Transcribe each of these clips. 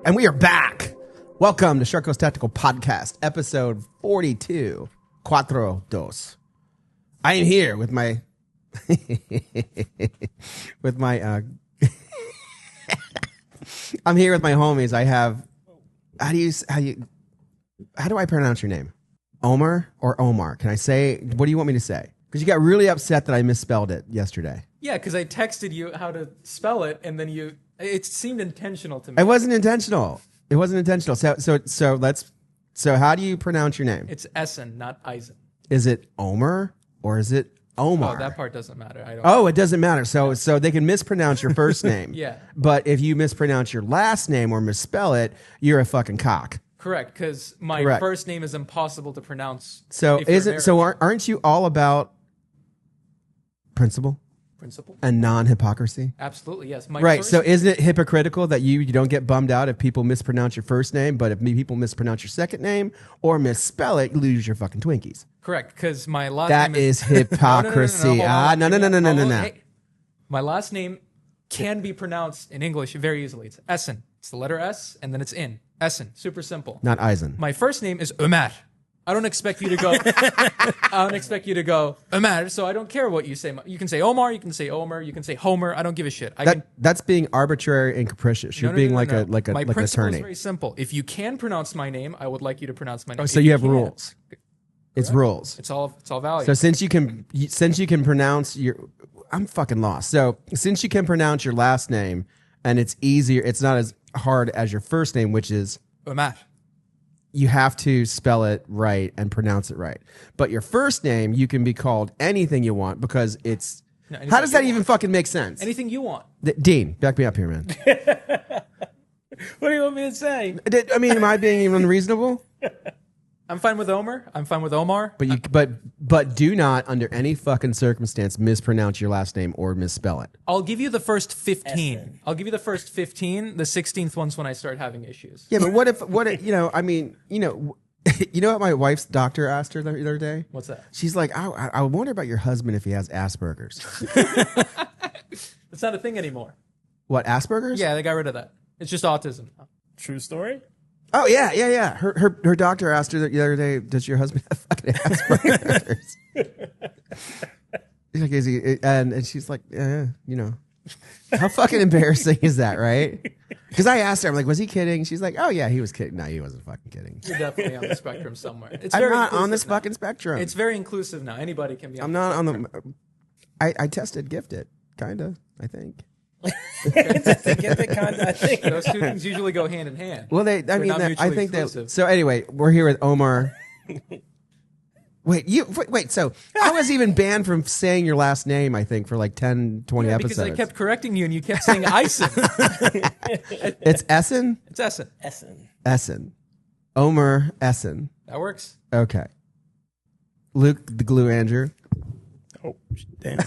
And we are back. Welcome to Sharko's Tactical Podcast, episode 42, Cuatro Dos. I am here with my, I'm here with my homies. I have, how do I pronounce your name? Omar or Omar? Can I say, what do you want me to say? Because you got really upset that I misspelled it yesterday. Yeah, because I texted you how to spell it, and then it seemed intentional to me. It wasn't intentional. So how do you pronounce your name? It's Essen, not Eisen. Is it Omer or is it Omar? Oh, that part doesn't matter. It doesn't matter. So they can mispronounce your first name. Yeah. But if you mispronounce your last name or misspell it, you're a fucking cock. Correct, because my first name is impossible to pronounce. So aren't you all about principle and non-hypocrisy? Absolutely, yes. So isn't it hypocritical that you don't get bummed out if people mispronounce your first name, but if people mispronounce your second name or misspell it, you lose your fucking Twinkies? Correct, because my last name is hypocrisy. No. Hey, my last name can be pronounced in English very easily. It's Essen. It's the letter S, and then it's in. Essen. Super simple. Not Eisen. My first name is Ömer. I don't expect you to go, Ömer, so I don't care what you say. You can say Omar, you can say Omer, you can say Homer. I don't give a shit. That's being arbitrary and capricious. You're being like an attorney. My principle is very simple. If you can pronounce my name, I would like you to pronounce my name. Oh, so you have rules. It's rules. It's all value. So since you can pronounce I'm fucking lost. So since you can pronounce your last name and it's easier, it's not as hard as your first name, which is Ömer. You have to spell it right and pronounce it right. But your first name, you can be called anything you want because it's... No, how does that even fucking make sense? Anything you want. Dean, back me up here, man. What do you want me to say? Am I being unreasonable? I'm fine with Omer. I'm fine with Omar. But do not, under any fucking circumstance, mispronounce your last name or misspell it. I'll give you the first 15. Essen. I'll give you the first 15. The 16th one's when I start having issues. Yeah, but what if you know what my wife's doctor asked her the other day? What's that? She's like, I wonder about your husband if he has Asperger's. It's not a thing anymore. What, Asperger's? Yeah, they got rid of that. It's just autism. True story? Oh, yeah. Her doctor asked her the other day, does your husband have fucking Asperger's? He's like, is he? And she's like, How fucking embarrassing is that, right? Because I asked her, I'm like, was he kidding? She's like, oh, yeah, he was kidding. No, he wasn't fucking kidding. You're definitely on the spectrum somewhere. I'm not on this fucking spectrum. It's very inclusive now. Anybody can be on I'm not on the... I tested gifted, kind of, I think. Those two things usually go hand in hand. Well, I think that. So anyway, we're here with Omar. Wait. So I was even banned from saying your last name, I think, for like 10, 20 episodes. Because I kept correcting you and you kept saying Eisen. It's Essen? It's Essen. Essen. Omar Essen. That works. Okay. Luke the Glue Andrew. Oh, damn.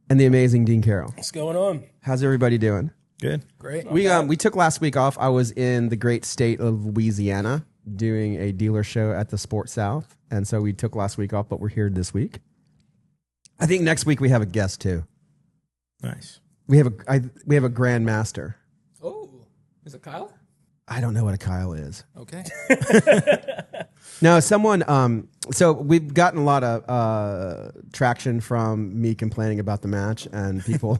And the amazing Dean Carroll. What's going on? How's everybody doing? Good. Great. We took last week off. I was in the great state of Louisiana doing a dealer show at the Sport South. And so we took last week off, but we're here this week. I think next week we have a guest too. Nice. We have a grandmaster. Oh, is it Kyle? I don't know what a Kyle is. Okay. No, someone. So we've gotten a lot of traction from me complaining about the match, and people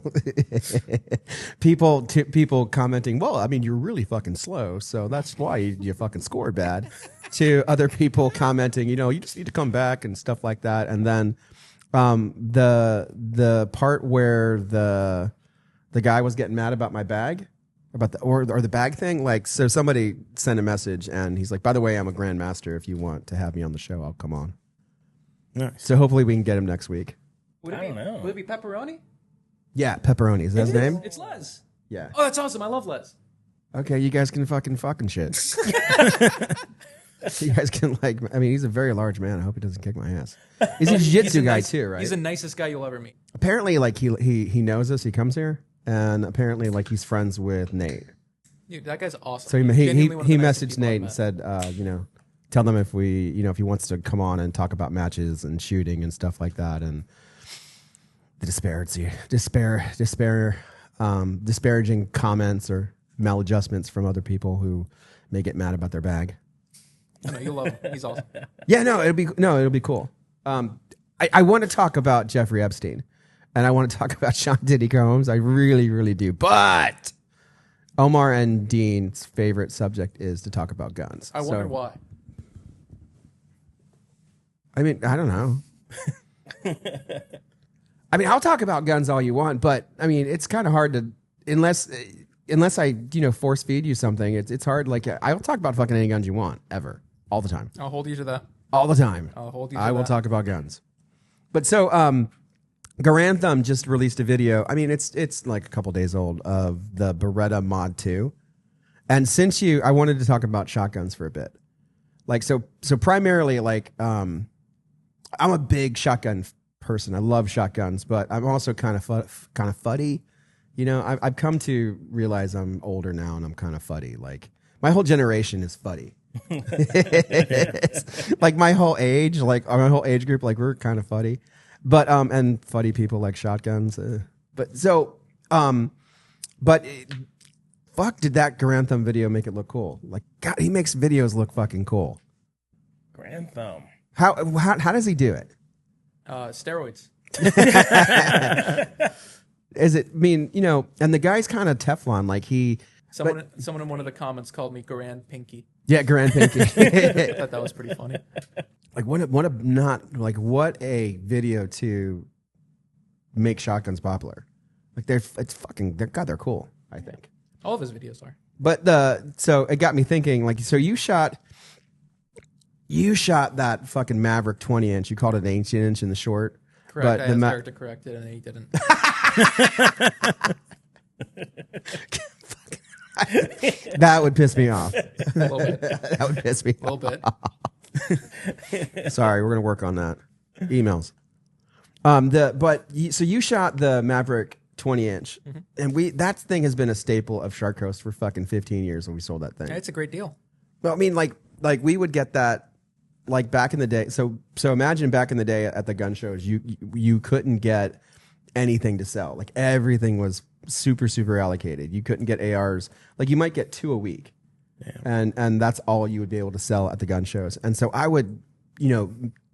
commenting. Well, I mean, you're really fucking slow, so that's why you fucking scored bad. To other people commenting, you just need to come back and stuff like that. And then the part where the guy was getting mad about my bag. About the bag thing, like, so somebody sent a message and he's like, by the way, I'm a grandmaster. If you want to have me on the show, I'll come on. Nice. So hopefully we can get him next week. I don't know. Would it be Pepperoni? Yeah, Pepperoni. Is that his name? It's Les. Yeah. Oh, that's awesome. I love Les. Okay, you guys can fucking shit. You guys can he's a very large man. I hope he doesn't kick my ass. He's a jiu-jitsu guy too, right? He's the nicest guy you'll ever meet. Apparently, like he knows us. He comes here. And apparently, like, he's friends with Nate. Dude, that guy's awesome. So he messaged Nate and said, tell them if he wants to come on and talk about matches and shooting and stuff like that, and the disparaging comments or maladjustments from other people who may get mad about their bag. I know, you'll love him. He's awesome. Yeah, it'll be cool. I want to talk about Jeffrey Epstein, and I want to talk about Sean Diddy Combs. I really, really do. But Omar and Dean's favorite subject is to talk about guns. I wonder why. I mean, I don't know. I mean, I'll talk about guns all you want, but I mean, it's kind of hard to unless I force feed you something. It's hard. Like I'll talk about fucking any guns you want ever, all the time. I'll hold you to that. All the time. I'll hold you to I will that. talk about guns. But so, Garantham just released a video. I mean, it's like a couple days old of the Beretta Mod 2. And since I wanted to talk about shotguns for a bit. Like, so primarily, like, I'm a big shotgun person. I love shotguns, but I'm also kind of fuddy. You know, I've come to realize I'm older now and I'm kind of fuddy. Like, my whole generation is fuddy. Like my whole age, like my whole age group, like we're kind of fuddy, but and fuddy people like shotguns. But fuck, did that Garantham video make it look cool? Like, God, he makes videos look fucking cool. Grantham. How does he do it? Steroids. Is it? I mean, and the guy's kind of Teflon. Like Someone in one of the comments called me Grand Pinky. Yeah, Grand Pinky. I thought that was pretty funny. Like what a video to make shotguns popular. Like they're cool, I think. All of his videos are. But so it got me thinking, like, so you shot that fucking Maverick 20-inch. You called it an 18-inch in the short. Correct. But I asked Eric to correct it and he didn't. That would piss me off. A little bit. That would piss me A little bit. off. Sorry, we're gonna work on that. Emails. So you shot the Maverick 20-inch, and that thing has been a staple of Shark Coast for fucking 15 years when we sold that thing. Yeah, it's a great deal. Well, I mean, like we would get that, like back in the day. So imagine back in the day at the gun shows, you couldn't get anything to sell. Like everything was super, super allocated. You couldn't get ARs. Like you might get 2 a week. Yeah. And that's all you would be able to sell at the gun shows. And so I would,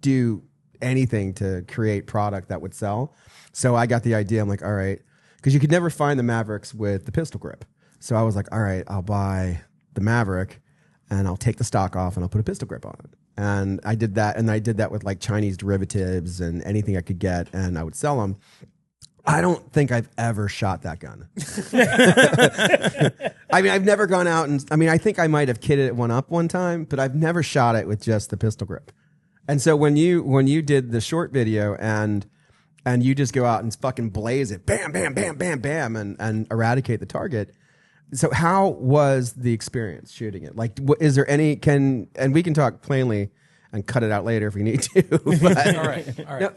do anything to create product that would sell. So I got the idea. I'm like, all right, because you could never find the Mavericks with the pistol grip. So I was like, all right, I'll buy the Maverick and I'll take the stock off and I'll put a pistol grip on it. And I did that. And I did that with like Chinese derivatives and anything I could get, and I would sell them. I don't think I've ever shot that gun. I mean, I've never gone out and, I think I might have kitted one up one time, but I've never shot it with just the pistol grip. And so when you did the short video and you just go out and fucking blaze it, bam, bam, bam, bam, bam, and eradicate the target. So how was the experience shooting it? Like, is there any, and we can talk plainly and cut it out later if we need to. But, All right. No,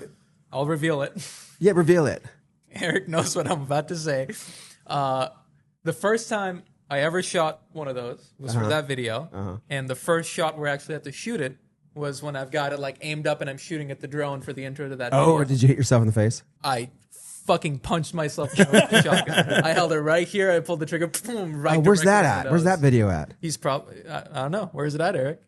I'll reveal it. Yeah, reveal it. Eric knows what I'm about to say. The first time I ever shot one of those was for that video. And the first shot where I actually had to shoot it was when I've got it like aimed up and I'm shooting at the drone for the intro to that video. Oh, did you hit yourself in the face? I fucking punched myself with the shotgun. I held it right here. I pulled the trigger. Boom, right. Where's directly that in the at? nose. Where's that video at? He's probably, I don't know. Where is it at, Eric?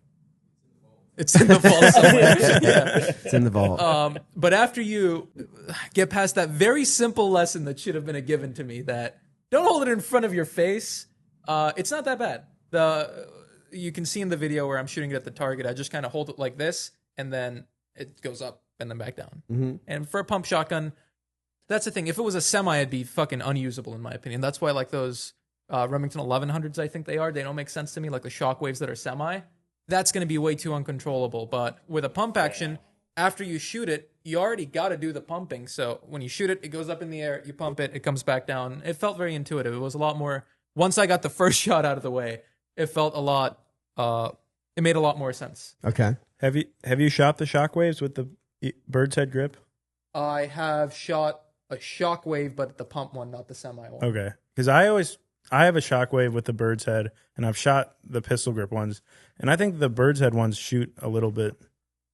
It's in the vault somewhere. Yeah. It's in the vault. But after you get past that very simple lesson that should have been a given to me, that don't hold it in front of your face, it's not that bad. You can see in the video where I'm shooting it at the target, I just kind of hold it like this, and then it goes up and then back down. Mm-hmm. And for a pump shotgun, that's the thing. If it was a semi, it'd be fucking unusable in my opinion. That's why like those Remington 1100s, I think they don't make sense to me, like the shockwaves that are semi. That's going to be way too uncontrollable. But with a pump action, after you shoot it, you already got to do the pumping. So when you shoot it, it goes up in the air, you pump it, it comes back down. It felt very intuitive. It was a lot more, once I got the first shot out of the way, it felt a lot, it made a lot more sense. Okay. Have you shot the shockwaves with the bird's head grip? I have shot a shockwave, but the pump one, not the semi one. Okay. Because I have a shockwave with the bird's head, and I've shot the pistol grip ones, and I think the bird's head ones shoot a little bit.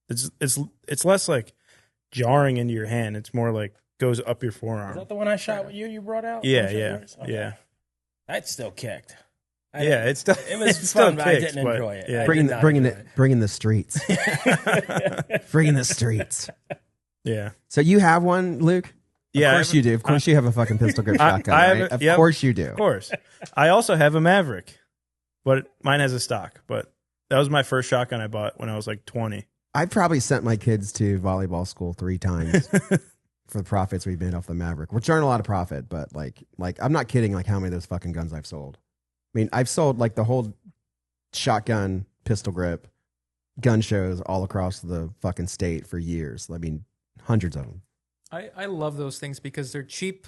It's less like jarring into your hand. It's more like goes up your forearm. Is that the one I shot with you? You brought out? Yeah, Okay. yeah. That still kicked. Yeah, it's still It was it still fun, but I kicks, didn't but, enjoy it. Yeah, I bringing did not bringing enjoy it bringing the streets, bringing the streets. yeah. So you have one, Luke? Yeah, Of course you do. Of course you have a fucking pistol grip shotgun, I have right? Of yep, course you do. Of course. I also have a Maverick, but mine has a stock. But that was my first shotgun I bought when I was like 20. I probably sent my kids to volleyball school 3 times for the profits we made off the Maverick, which aren't a lot of profit, but like I'm not kidding. Like how many of those fucking guns I've sold. I mean, I've sold like the whole shotgun pistol grip gun shows all across the fucking state for years. I mean, hundreds of them. I love those things because they're cheap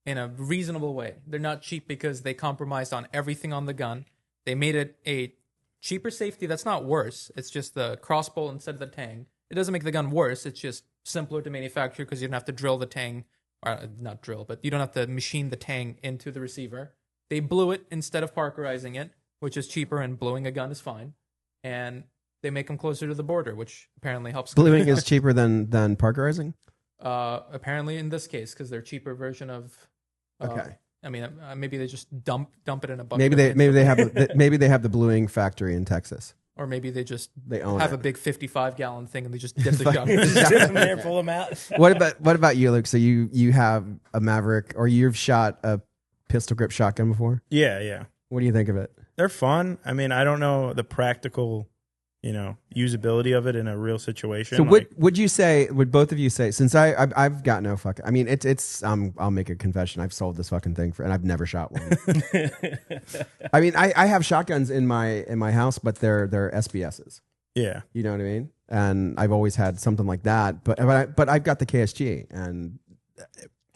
in a reasonable way. They're not cheap because they compromised on everything on the gun. They made it a cheaper safety that's not worse. It's just the crossbow instead of the tang. It doesn't make the gun worse. It's just simpler to manufacture because you don't have to drill the tang, or not drill, but you don't have to machine the tang into the receiver. They blew it instead of parkerizing it, which is cheaper, and bluing a gun is fine. And they make them closer to the border, which apparently helps. Bluing is cheaper than parkerizing? Apparently in this case, because they're cheaper version of. Okay. I mean, maybe they just dump it in a bucket. Maybe they have the bluing factory in Texas. Or maybe they just own have it. a big 55-gallon thing and they just dip the shotgun. Just them there, pull them out. What about you, Luke? So you have a Maverick, or you've shot a pistol grip shotgun before? Yeah. What do you think of it? They're fun. I mean, I don't know the practical, usability of it in a real situation. So would you say, would both of you say, since I've got no fucking, I mean, it's I'll make a confession. I've sold this fucking thing and I've never shot one. I mean, I have shotguns in my house, but they're SBSs. Yeah. You know what I mean? And I've always had something like that, but I've got the KSG, and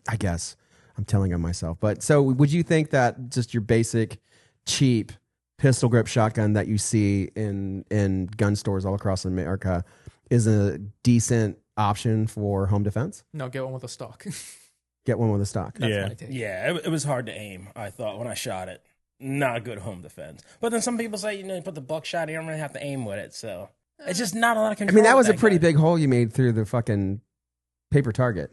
I guess I'm telling on myself. But so would you think that just your basic cheap pistol grip shotgun that you see in gun stores all across America is a decent option for home defense? No, get one with a stock. Get one with a stock. Yeah. my take. Yeah, it was hard to aim, I thought, when I shot it. Not a good home defense. But then some people say, you put the buckshot, you don't really have to aim with it. So it's just not a lot of I control. mean, that was a with pretty gun. big hole you made through the fucking paper target.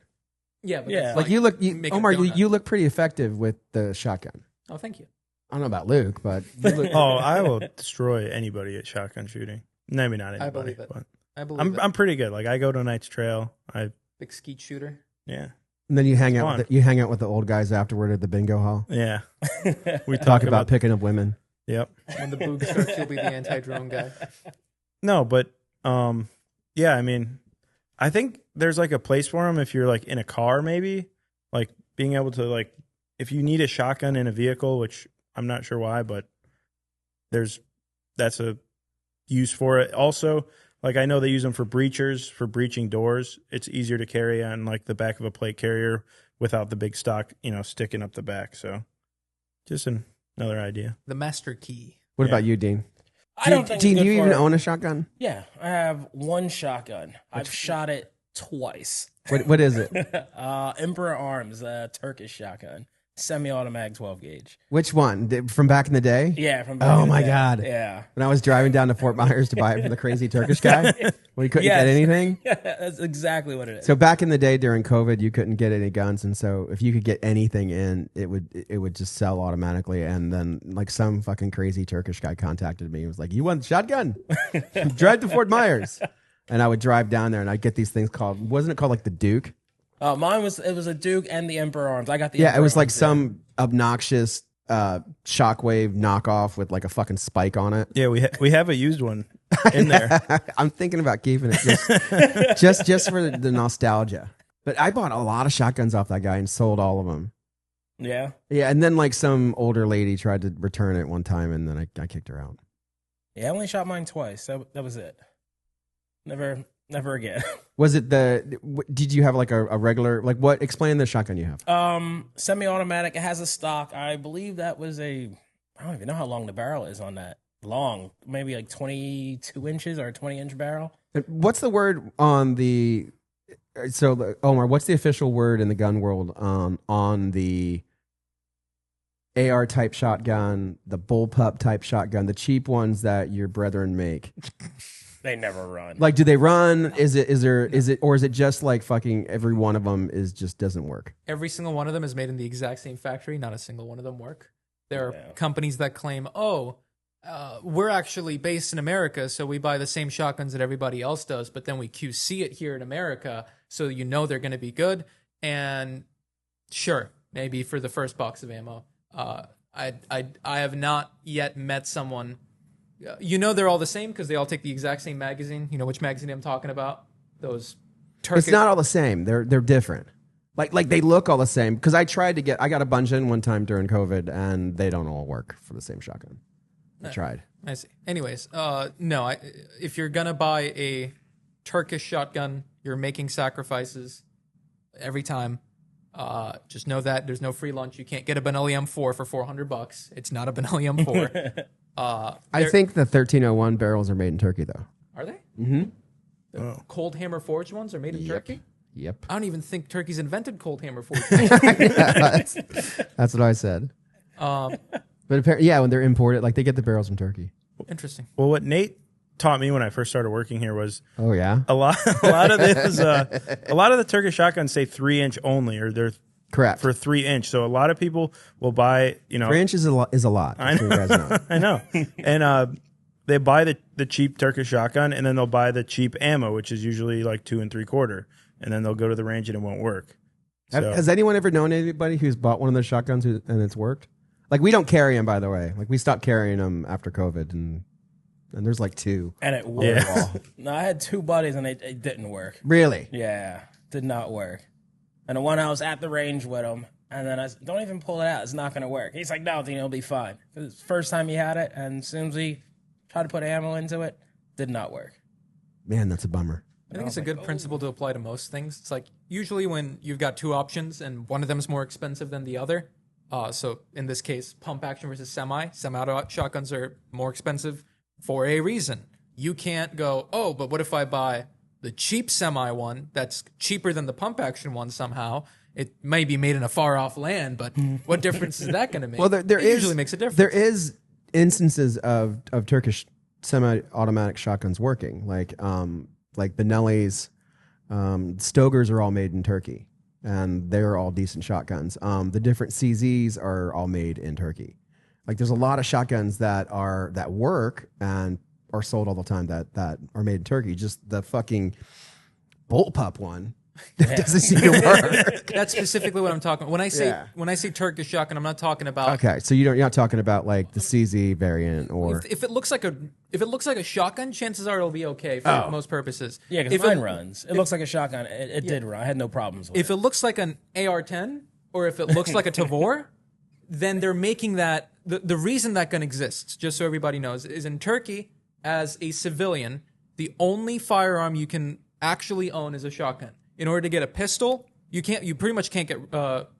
Yeah, but Yeah. that's Like make a Omar, donut. you look pretty effective with the shotgun. Oh, thank you. I don't know about Luke, but you look, Oh, I will destroy anybody at shotgun shooting. Maybe not anybody. believe it. But I believe it. I'm pretty good. Like I go to a Knight's Trail. Big skeet shooter. Yeah. and then you hang It's out. fun. You hang out with the old guys afterward at the bingo hall. Yeah. We Talk about picking up women. Yep. When the boog starts, you'll be the anti-drone guy. No, but yeah, I mean, I think there's like a place for them if you're like in a car, maybe like being able to like if you need a shotgun in a vehicle, which I'm not sure why, but that's a use for it. Also, like I know they use them for breachers, for breaching doors. It's easier to carry on like the back of a plate carrier without the big stock, sticking up the back. So just another idea. The master key. What Yeah. about you, Dean? I don't think Dean, it's do good you for even it. own a shotgun? Yeah, I have one shotgun. I've shot it twice. What is it? Emperor Arms, Turkish shotgun, semi-automatic 12 gauge. Which one? From back in the day? Yeah, from back Oh in the my day. God. Yeah, When I was driving down to Fort Myers to buy it from the crazy Turkish guy, when he couldn't Yes. get anything. that's exactly what it is. So back in the day during COVID, you couldn't get any guns, and so if you could get anything in, it would just sell automatically. And then like some fucking crazy Turkish guy contacted me. He was like, "You want a shotgun? Drive to Fort Myers." And I would drive down there, and I'd get these things called, wasn't it called like the Duke? Mine was a Duke and the Emperor Arms. I got the Yeah, it Emperor was like Arms, some obnoxious shockwave knockoff with like a fucking spike on it. Yeah, we have a used one in there. I'm thinking about keeping it just for the nostalgia. But I bought a lot of shotguns off that guy and sold all of them. Yeah, Yeah, and then like some older lady tried to return it one time, and then I kicked her out. yeah. I only shot mine twice. That was it. Never again. Was it did you have like a regular, like what, explain the shotgun you have. Semi-automatic. It has a stock. I believe that was I don't even know how long the barrel is on that. Long, maybe like 22 inches or a 20-inch barrel. What's the word on the, so Omar, what's the official word in the gun world on the AR type shotgun, the bullpup type shotgun, the cheap ones that your brethren make? They never run. Like, do they run? Is it just like fucking every one of them is just doesn't work? Every single one of them is made in the exact same factory. Not a single one of them work. There are companies that claim, we're actually based in America, so we buy the same shotguns that everybody else does, but then we QC it here in America, so they're going to be good. And sure, maybe for the first box of ammo. I have not yet met someone. They're all the same because they all take the exact same magazine. You know which magazine I'm talking about? Those Turkish. It's not all the same. They're different. Like they look all the same. Because I got a bunch in one time during COVID, and they don't all work for the same shotgun. I tried. I see. Anyways, no. If you're gonna buy a Turkish shotgun, you're making sacrifices every time. Just know that there's no free lunch. You can't get a Benelli M4 for $400. It's not a Benelli M4. I think the 1301 barrels are made in Turkey, though. Are they? Mm-hmm. The cold hammer forged ones are made in Turkey? Yep. I don't even think Turkey's invented cold hammer forged. That's what I said. But apparently, when they're imported, like they get the barrels from Turkey. Interesting. Well, what Nate taught me when I first started working here was a lot of this a lot of the Turkish shotguns say 3-inch only, or they're correct for 3-inch. So a lot of people will buy 3 inches is a lot. I know. You guys know. I know. And they buy the cheap Turkish shotgun, and then they'll buy the cheap ammo, which is usually like 2 3/4, and then they'll go to the range and it won't work. So, has anyone ever known anybody who's bought one of those shotguns and it's worked? Like, we don't carry them, by the way. Like, we stopped carrying them after COVID, and there's like 2. And it worked. No, I had 2 buddies, and it didn't work. Really? Yeah, did not work. And the one I was at the range with him, and then I said, don't even pull it out. It's not going to work. He's like, no, it'll be fine. It's the first time he had it, and as soon as he tried to put ammo into it, did not work. Man, that's a bummer. I think it's a good principle to apply to most things. It's like usually when you've got 2 options and one of them is more expensive than the other. So in this case, pump action versus semi-auto shotguns are more expensive for a reason. You can't go, but what if I buy the cheap semi one that's cheaper than the pump action one somehow? It may be made in a far off land, but what difference is that going to make? Well, there usually makes a difference. There is instances of Turkish semi-automatic shotguns working, like Benelli's, Stogers are all made in Turkey, and they're all decent shotguns. The different CZs are all made in Turkey. Like, there's a lot of shotguns that work and are sold all the time that are made in Turkey. Just the fucking bullpup one doesn't seem to work. That's specifically what I'm talking about. When I say Turkish shotgun, I'm not talking about. Okay, so you're not talking about like the CZ variant, or if it looks like a shotgun, chances are it'll be okay for most purposes. Yeah, because mine runs. It looks like a shotgun. It did run. I had no problems with it. If it looks like an AR-10 or if it looks like a Tavor, then they're making that. The reason that gun exists, just so everybody knows, is in Turkey, as a civilian, the only firearm you can actually own is a shotgun. In order to get a pistol, you pretty much can't get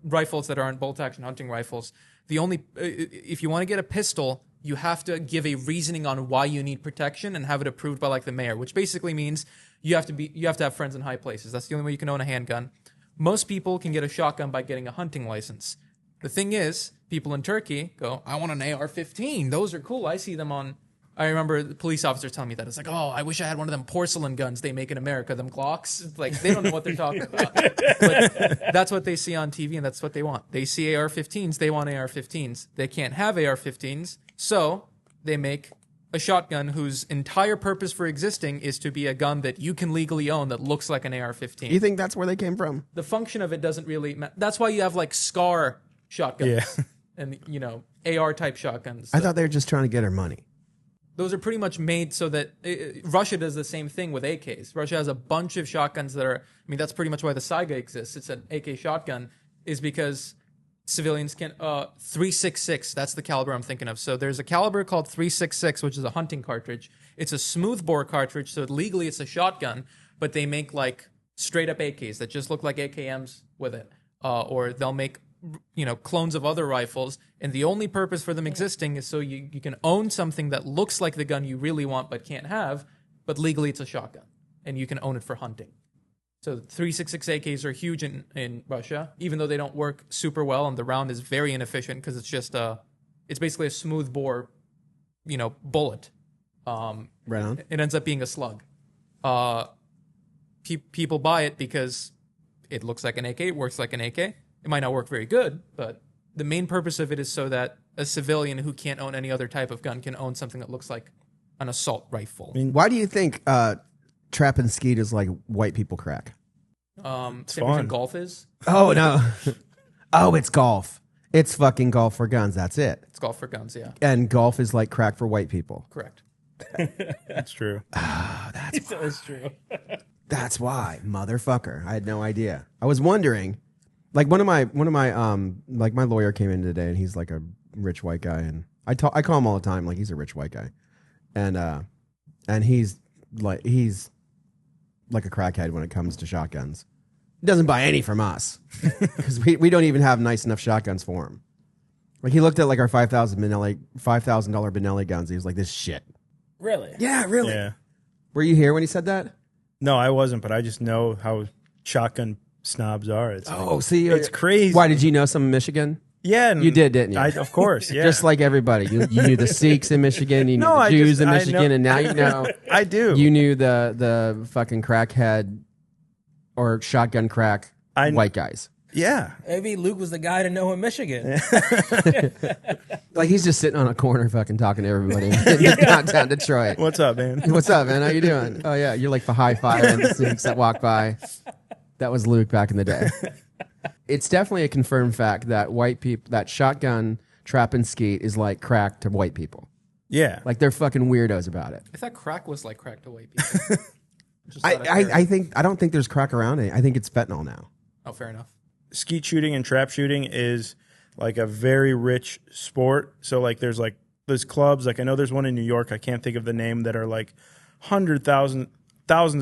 rifles that aren't bolt action hunting rifles. If you want to get a pistol, you have to give a reasoning on why you need protection and have it approved by like the mayor, which basically means you have to have friends in high places. That's the only way you can own a handgun. Most people can get a shotgun by getting a hunting license. The thing is, people in Turkey go, I want an AR-15. Those are cool. I see them on. I remember the police officer telling me that. It's like, I wish I had one of them porcelain guns they make in America, them Glocks. It's like, they don't know what they're talking about. But that's what they see on TV, and that's what they want. They see AR-15s, they want AR-15s. They can't have AR-15s, so they make a shotgun whose entire purpose for existing is to be a gun that you can legally own that looks like an AR-15. You think that's where they came from? The function of it doesn't really matter. That's why you have, like, SCAR shotguns and, AR-type shotguns. I thought they were just trying to get her money. Those are pretty much made so that Russia does the same thing with AKs. Russia has a bunch of shotguns that are, that's pretty much why the Saiga exists. It's an AK shotgun, is because civilians can, 3.66, that's the caliber I'm thinking of. So there's a caliber called 3.66, which is a hunting cartridge. It's a smooth bore cartridge, so legally it's a shotgun, but they make like straight up AKs that just look like AKMs with it. Or they'll make clones of other rifles, and the only purpose for them existing is so you can own something that looks like the gun you really want but can't have, but legally it's a shotgun, and you can own it for hunting. So 3.66 AKs are huge in Russia, even though they don't work super well, and the round is very inefficient because it's just it's basically a smooth bore, bullet. Right on. It ends up being a slug. People buy it because it looks like an AK, it works like an AK. It might not work very good, but the main purpose of it is so that a civilian who can't own any other type of gun can own something that looks like an assault rifle. Why do you think trap and skeet is like white people crack? Same fun. reason golf is. Oh, no. Oh, it's golf. It's fucking golf for guns. That's it. It's golf for guns, yeah. And golf is like crack for white people. Correct. That's true. That's true. That's why, motherfucker. I had no idea. I was wondering, like one of my like my lawyer came in today, and he's like a rich white guy, and I call him all the time like he's a rich white guy, and he's like a crackhead when it comes to shotguns. He doesn't buy any from us because we don't even have nice enough shotguns for him. Like he looked at like our $5,000 Benelli guns. He was like, "This shit." Really? Yeah, really. Yeah. Were you here when he said that? No, I wasn't, but I just know how shotgun snobs are. It's See, it's crazy. Why did you know some in Michigan? Yeah, and You did, didn't you? Of course, yeah. Just like everybody, you knew the Sikhs in Michigan, you knew the Jews in Michigan, and now you know. I do. You knew the fucking crackhead or shotgun crack white guys. Yeah. Maybe Luke was the guy to know in Michigan. Like he's just sitting on a corner, fucking talking to everybody in downtown Detroit. What's up, man? What's up, man? How you doing? Oh yeah, you're like the high five and the Sikhs that walk by. That was Luke back in the day. It's definitely a confirmed fact that white people, that shotgun trap and skeet is like crack to white people. Yeah. Like they're fucking weirdos about it. I thought crack was like crack to white people. Just out of I don't think there's crack around it. I think it's fentanyl now. Oh, fair enough. Skeet shooting and trap shooting is like a very rich sport. So like there's clubs, like I know there's one in New York, I can't think of the name, that are like thousands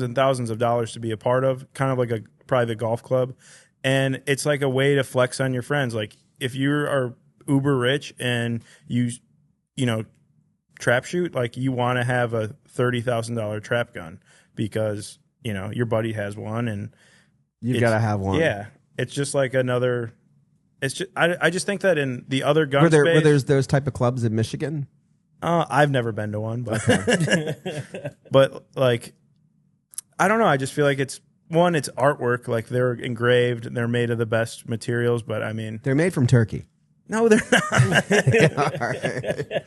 and thousands of dollars to be a part of, kind of like a private golf club. And it's like a way to flex on your friends. Like if you are uber rich and you know, trap shoot, like you want to have a $30,000 trap gun because, you know, your buddy has one and You've got to have one. Yeah. It's just like another. It's just I just think that in the other gun Were space, there's those type of clubs in Michigan? I've never been to one, but but like I don't know. I just feel like it's artwork. Like they're engraved, and they're made of the best materials. But I mean, They're made from Turkey. no, they're not.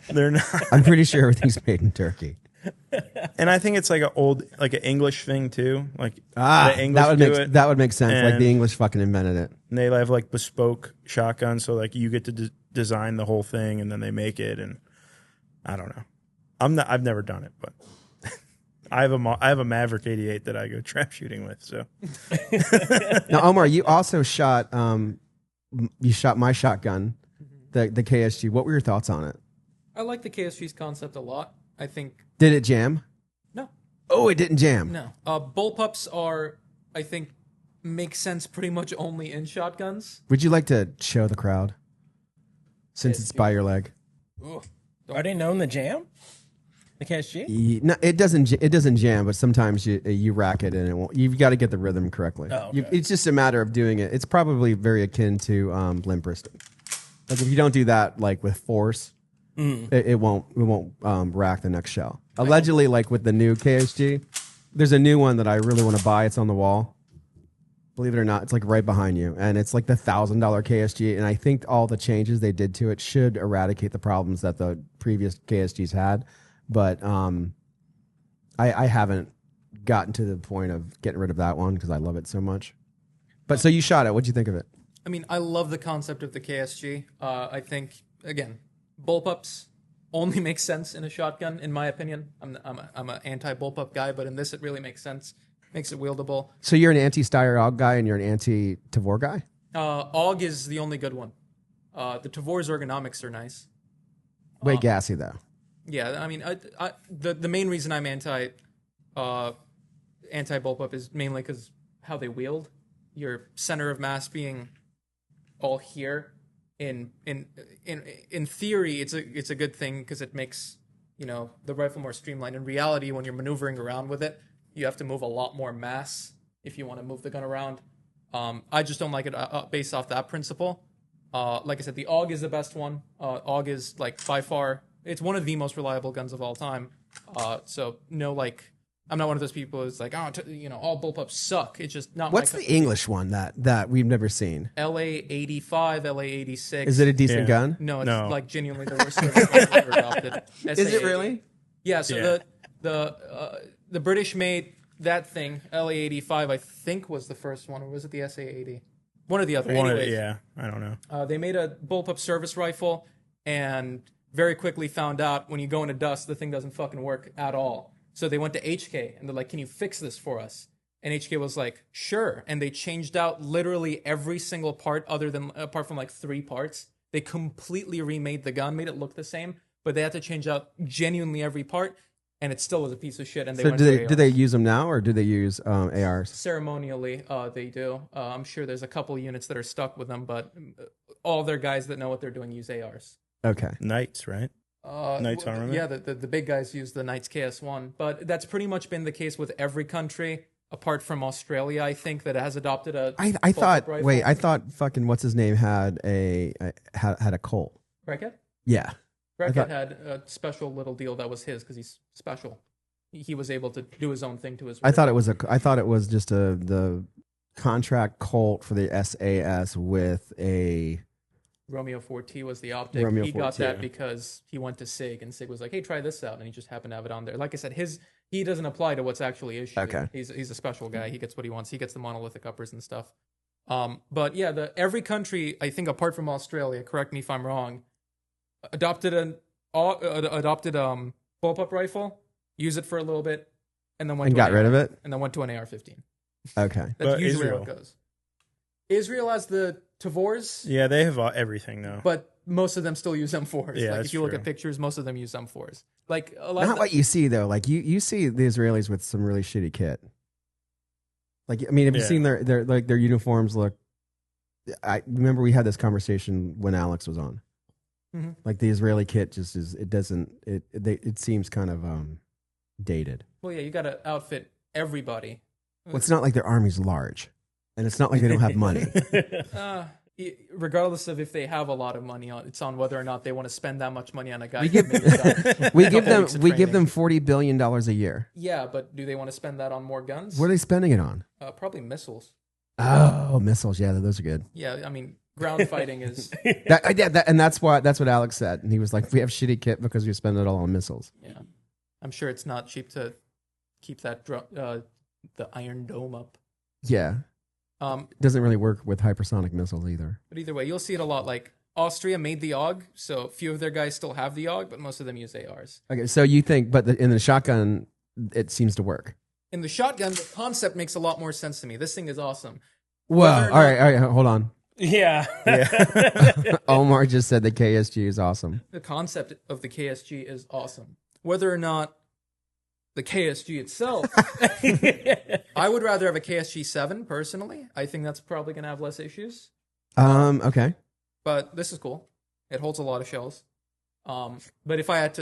They're not. I'm pretty sure everything's made in Turkey. And I think it's like an English thing too. Like the English that would make sense. Like And- the English fucking invented it. And they have like bespoke shotguns, so like you get to design the whole thing, and then they make it. And I don't know. I've never done it, but I have a Maverick '88 that I go trap shooting with. So Now, Omar, you also shot my shotgun, the KSG. What were your thoughts on it? I like the KSG's concept a lot. I think Did it jam? no, Oh, it didn't jam. no. Bullpups are, I think, make sense pretty much only in shotguns. Would you like to show the crowd? Since it's by your leg. Are they known the jam? The KSG? No, it doesn't jam, but sometimes you rack it and it won't. You've got to get the rhythm correctly. Oh, okay. It's just a matter of doing it. It's probably very akin to limp wristing. Like if you don't do that like with force, it won't rack the next shell. Allegedly, like with the new KSG, there's a new one that I really want to buy. It's on the wall. Believe it or not, it's like right behind you, and it's like the $1,000 KSG. And I think all the changes they did to it should eradicate the problems that the previous KSGs had. But I haven't gotten to the point of getting rid of that one because I love it so much. But so you shot it. What'd you think of it? I mean, I love the concept of the KSG. I think, again, bullpups only make sense in a shotgun, in my opinion. I'm an anti-bullpup guy, but in this it really makes sense. Makes it wieldable. So you're an anti-Steyr guy and you're an anti-Tavor guy? AUG is the only good one. The Tavor's ergonomics are nice. Way gassy though. Yeah, I mean, the main reason I'm anti bullpup is mainly because how they wield. Your center of mass being all here. In theory, it's a good thing because it makes the rifle more streamlined. In reality, when you're maneuvering around with it, you have to move a lot more mass if you want to move the gun around. I just don't like it based off that principle. Like I said, the AUG is the best one. AUG is like by far, it's one of the most reliable guns of all time. So no like I'm not one of those people who's like, oh, all bullpups suck. It's just not. What's my the English one that we've never seen? LA85, LA86. Is it a decent Yeah. gun? No, it's No. like genuinely the worst service rifle ever adopted. Is it SA80. really? Yeah. So Yeah. the British made that thing. LA85, I think, was the first one, or was it the SA80? One or the other. Anyways, Yeah, I don't know. they made a bullpup service rifle, and very quickly found out when you go into dust, the thing doesn't fucking work at all. So they went to HK and they're like, "Can you fix this for us?" And HK was like, "Sure." And they changed out literally every single part apart from like 3 parts. They completely remade the gun, made it look the same, but they had to change out genuinely every part, and it still was a piece of shit. And they So went do to they ARs. use them now, or do they use ARs? Ceremonially, they do. I'm sure there's a couple units that are stuck with them, but all their guys that know what they're doing use ARs. Okay. Knights, right? Knights armament? Yeah, the big guys use the Knights KS1, but that's pretty much been the case with every country apart from Australia. I think that has adopted a. I thought. rifle. Wait, I thought fucking what's his name had a Colt. Brackett. Yeah. Brackett had a special little deal that was his because he's special. He was able to do his own thing to his. I thought it was just the contract Colt for the SAS with a. Romeo 4T was the optic. Romeo He got 4T. that because he went to SIG, and SIG was like, "Hey, try this out," and he just happened to have it on there. Like I said, he doesn't apply to what's actually issued. Okay. He's a special guy. He gets what he wants. He gets the monolithic uppers and stuff. But yeah, every country, I think, apart from Australia, correct me if I'm wrong, adopted bullpup rifle, use it for a little bit, and then got rid of it. and then went to an AR-15. Okay. That's But usually Israel. how it goes. Israel has the Tavors. Yeah, they have everything now. But most of them still use M4s. Yeah, Like that's if you look true. at pictures, most of them use M4s. Like a lot Not of what you see though. Like you see the Israelis with some really shitty kit. Like have you Yeah. seen their uniforms look? I remember we had this conversation when Alex was on. Mhm. Like the Israeli kit just is. It seems kind of dated. well, yeah, you got to outfit everybody. Well, it's not like their army's large, and it's not like they don't have money. Regardless of if they have a lot of money on, it's on whether or not they want to spend that much money on a guy. We who give maybe got we a give couple them weeks of we give training. them $40 billion a year. Yeah, but do they want to spend that on more guns? What are they spending it on? Probably missiles. Oh, missiles. Yeah, those are good. Yeah, I mean, ground fighting is. And that's what Alex said. And he was like, "We have shitty kit because we spend it all on missiles." Yeah, I'm sure it's not cheap to keep that the Iron Dome up. Yeah, doesn't really work with hypersonic missiles either. But either way, you'll see it a lot. Like Austria made the AUG, so a few of their guys still have the AUG, but most of them use ARs. Okay, so you think, but in the shotgun, it seems to work. In the shotgun, the concept makes a lot more sense to me. This thing is awesome. Whoa! Whether or All right, hold on. Yeah. Omar just said the KSG is awesome. The concept of the KSG is awesome. Whether or not the KSG itself, I would rather have a KSG 7 personally. I think that's probably going to have less issues. Okay. But this is cool. It holds a lot of shells. But if I had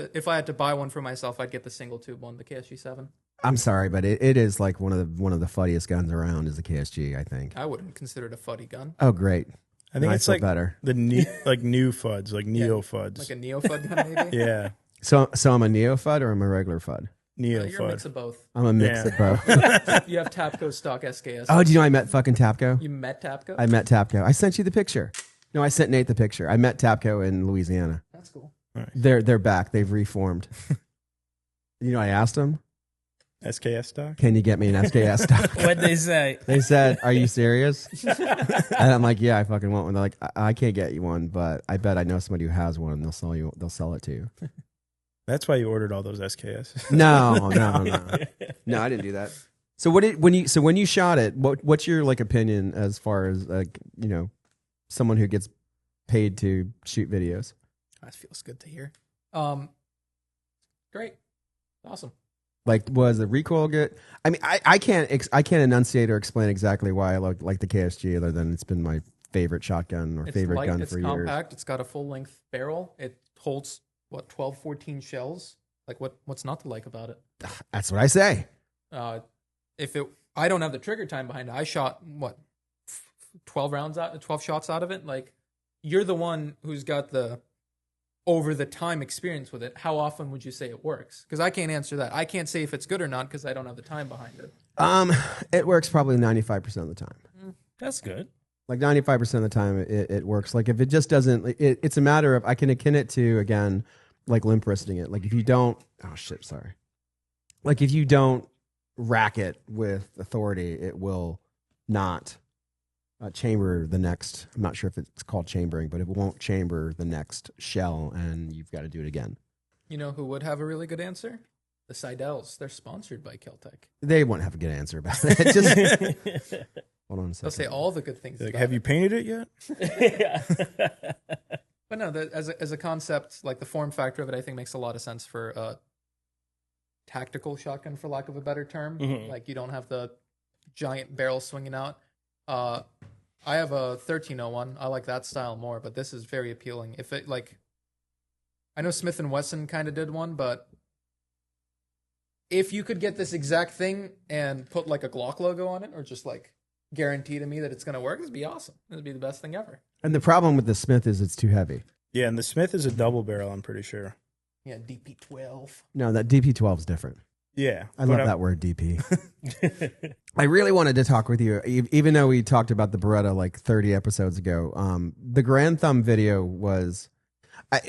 to buy one for myself, I'd get the single tube one, the KSG 7. I'm sorry, but it is like one of the fuddiest guns around is the KSG. I think. I wouldn't consider it a fuddy gun. Oh, great. I think No, it's feel like better. the new FUDs, like neo FUDs. Like a neo fud gun, maybe. Yeah, So I'm a neo FUD or I'm a regular FUD? neo You're a mix FUD. of both. I'm a mix Yeah. of both. You have Tapco stock SKS. Oh, do you know I met fucking Tapco? You met Tapco? I met Tapco. I sent you the picture. No, I sent Nate the picture. I met Tapco in Louisiana. That's cool. They're back. They've reformed. I asked them, SKS stock. "Can you get me an SKS stock?" What'd they say? They said, "Are you serious?" And I'm like, "Yeah, I fucking want one." They're like, I can't get you one, but I bet I know somebody who has one, and they'll sell it to you." That's why you ordered all those SKS. No, I didn't do that. So when you shot it, what's your like opinion as far as like someone who gets paid to shoot videos? That feels good to hear. Great. Awesome. Like, was the recoil good? I mean, I can't enunciate or explain exactly why I like the KSG, other than it's been my favorite shotgun or It's favorite light, gun it's for years. compact, it's got a full length barrel. It holds 12, 14 shells. Like what's not to like about it? That's what I say. I don't have the trigger time behind it. I shot 12 shots out of it. Like, you're the one who's got the over the time experience with it, how often would you say it works? Because I can't answer that. I can't say if it's good or not because I don't have the time behind it. It works probably 95% of the time. That's good. Like 95% of the time, it works. Like if it just doesn't, it's a matter of, I can akin it to, again, like limp wristing it. Like if you don't, oh shit, sorry. Like if you don't rack it with authority, it will not chamber the next, I'm not sure if it's called chambering, but it won't chamber the next shell and you've got to do it again. You know who would have a really good answer? The Seidel's. They're sponsored by Keltec. They won't have a good answer about it. Just hold on a second. They'll say all the good things. Like, about have it. you painted it yet? But no, as a concept, like the form factor of it, I think makes a lot of sense for a tactical shotgun, for lack of a better term. Mm-hmm. Like you don't have the giant barrel swinging out. I have a 1301. I like that style more, but this is very appealing. If it like, I know Smith and Wesson kind of did one, but if you could get this exact thing and put like a Glock logo on it, or just like guarantee to me that it's going to work, it'd be awesome. It'd be the best thing ever. And the problem with the Smith is it's too heavy. Yeah, and the Smith is a double barrel, I'm pretty sure. Yeah, DP12. No, that DP12 is different. Yeah. I love that word, DP. I really wanted to talk with you, even though we talked about the Beretta like 30 episodes ago. The Grand Thumb video was... all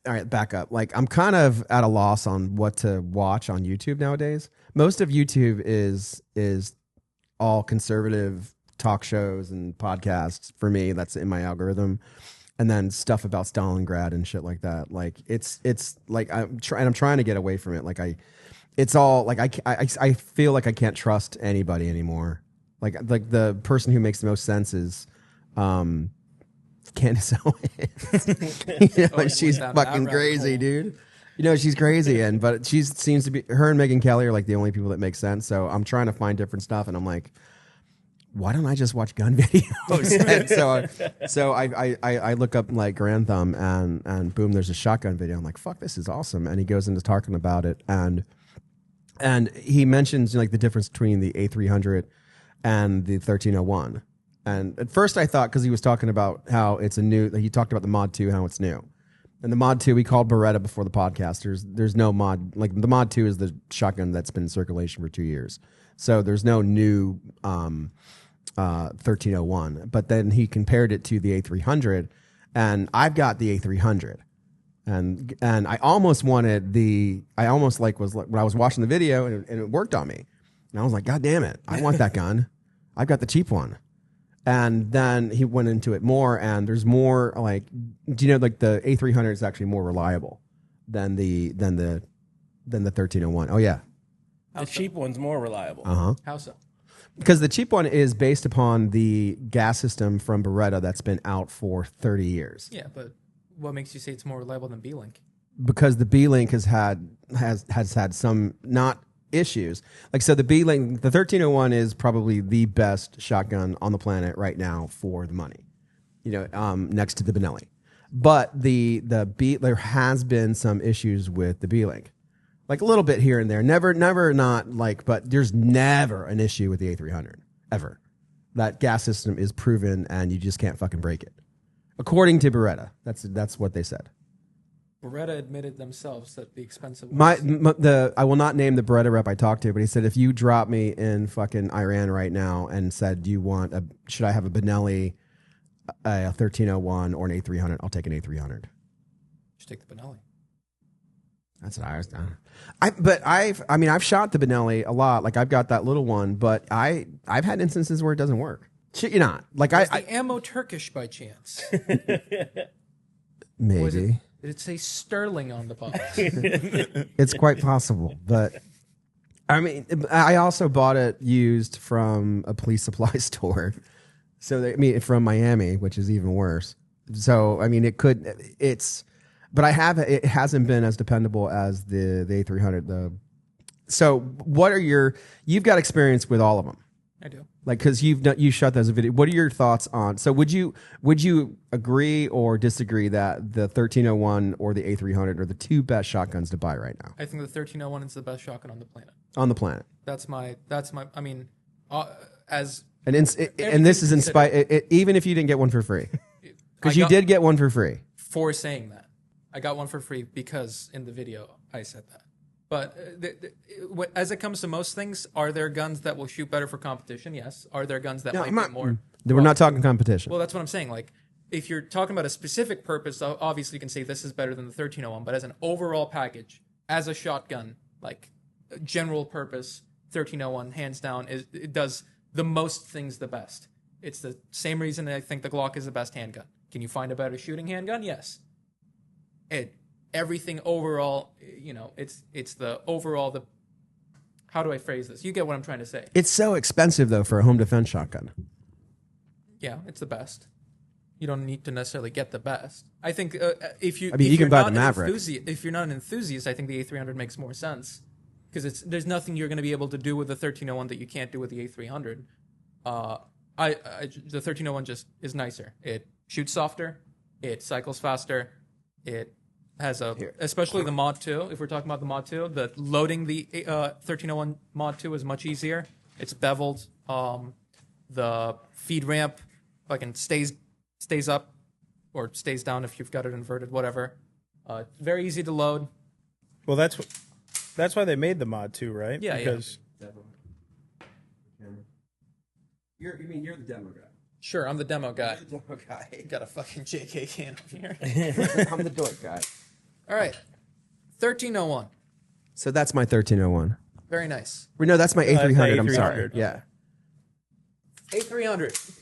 right, back up. Like, I'm kind of at a loss on what to watch on YouTube nowadays. Most of YouTube is all conservative talk shows and podcasts for me. That's in my algorithm. And then stuff about Stalingrad and shit like that. Like, it's like I'm trying to get away from it. Like, it's all like I feel like I can't trust anybody anymore. Like the person who makes the most sense is Candace Owens. You know, she's fucking crazy, dude. You know, she's crazy, but she seems to be, her and Megyn Kelly are like the only people that make sense. So I'm trying to find different stuff, and I'm like, why don't I just watch gun videos? And so I look up like Grand Thumb, and boom, there's a shotgun video. I'm like, fuck, this is awesome. And he goes into talking about it, and he mentions like the difference between the A300 and the 1301. And at first I thought, because he was talking about how it's he talked about the Mod 2, how it's new. And the Mod 2, we called Beretta before the podcast. There's no mod, like the Mod 2 is the shotgun that's been in circulation for 2 years. So there's no new 1301. But then he compared it to the A300, and I've got the A300. And I almost wanted when I was watching the video and it worked on me. And I was like, God damn it, I want that gun. I've got the cheap one. And then he went into it more, and there's more like, do you know, like the A300 is actually more reliable than the 1301. Oh yeah. The cheap one's more reliable. How so? Because the cheap one is based upon the gas system from Beretta that's been out for 30 years. Yeah, but what makes you say it's more reliable than B-Link? Because the B-Link has had some not issues. Like, so the B-Link, the 1301 is probably the best shotgun on the planet right now for the money, you know, next to the Benelli. But there has been some issues with the B-Link, like a little bit here and there. Never not like, but there's never an issue with the A300 ever. That gas system is proven, and you just can't fucking break it, according to Beretta. That's what they said. Beretta admitted themselves that the expensive I will not name the Beretta rep I talked to, but he said, if you drop me in fucking Iran right now and said, do you want should I have a Benelli, a 1301 or an A300? I'll take an A300. Just take the Benelli. That's what I was done. I've shot the Benelli a lot. Like, I've got that little one, but I've had instances where it doesn't work. Shit, you're not. Like, the ammo Turkish by chance? Maybe. Did it say Sterling on the box? It's quite possible, but I mean, I also bought it used from a police supply store. So from Miami, which is even worse. So I mean, but it hasn't been as dependable as the A300. So you've got experience with all of them. I do. Like, because you shot that as a video. What are your thoughts on? So would you agree or disagree that the 1301 or the A300 are the two best shotguns to buy right now I think the 1301 is the best shotgun on the planet. on the planet? That's my. I mean, as And this is in spite, even if you didn't get one for free, because you did get one for free. for saying that. I got one for free because in the video I said that. But as it comes to most things, are there guns that will shoot better for competition? Yes. Are there guns that might be more? We're not talking competition. Well, that's what I'm saying. Like, if you're talking about a specific purpose, obviously you can say this is better than the 1301. But as an overall package, as a shotgun, like general purpose, 1301 hands down it does the most things the best. It's the same reason I think the Glock is the best handgun. Can you find a better shooting handgun? Yes. Everything overall, it's the overall, how do I phrase this? You get what I'm trying to say. It's so expensive, though, for a home defense shotgun. Yeah, it's the best. You don't need to necessarily get the best. I think if you can buy the Maverick. If you're not an enthusiast, I think the A300 makes more sense. Because there's nothing you're going to be able to do with the 1301 that you can't do with the A300. The 1301 just is nicer. It shoots softer. It cycles faster. It has especially the Mod 2. If we're talking about the Mod 2, the loading the 1301 Mod 2 is much easier. It's beveled. The feed ramp fucking stays up or stays down if you've got it inverted, whatever. Very easy to load. Well, that's why they made the Mod 2, right? Yeah, because You're the demo guy. Sure, I'm the demo guy. You're the demo guy. Got a fucking JK can over here. I'm the dork guy. All right. 1301. So that's my 1301. Very nice. No, that's my that's A300. the I'm sorry. A300. Yeah. A300.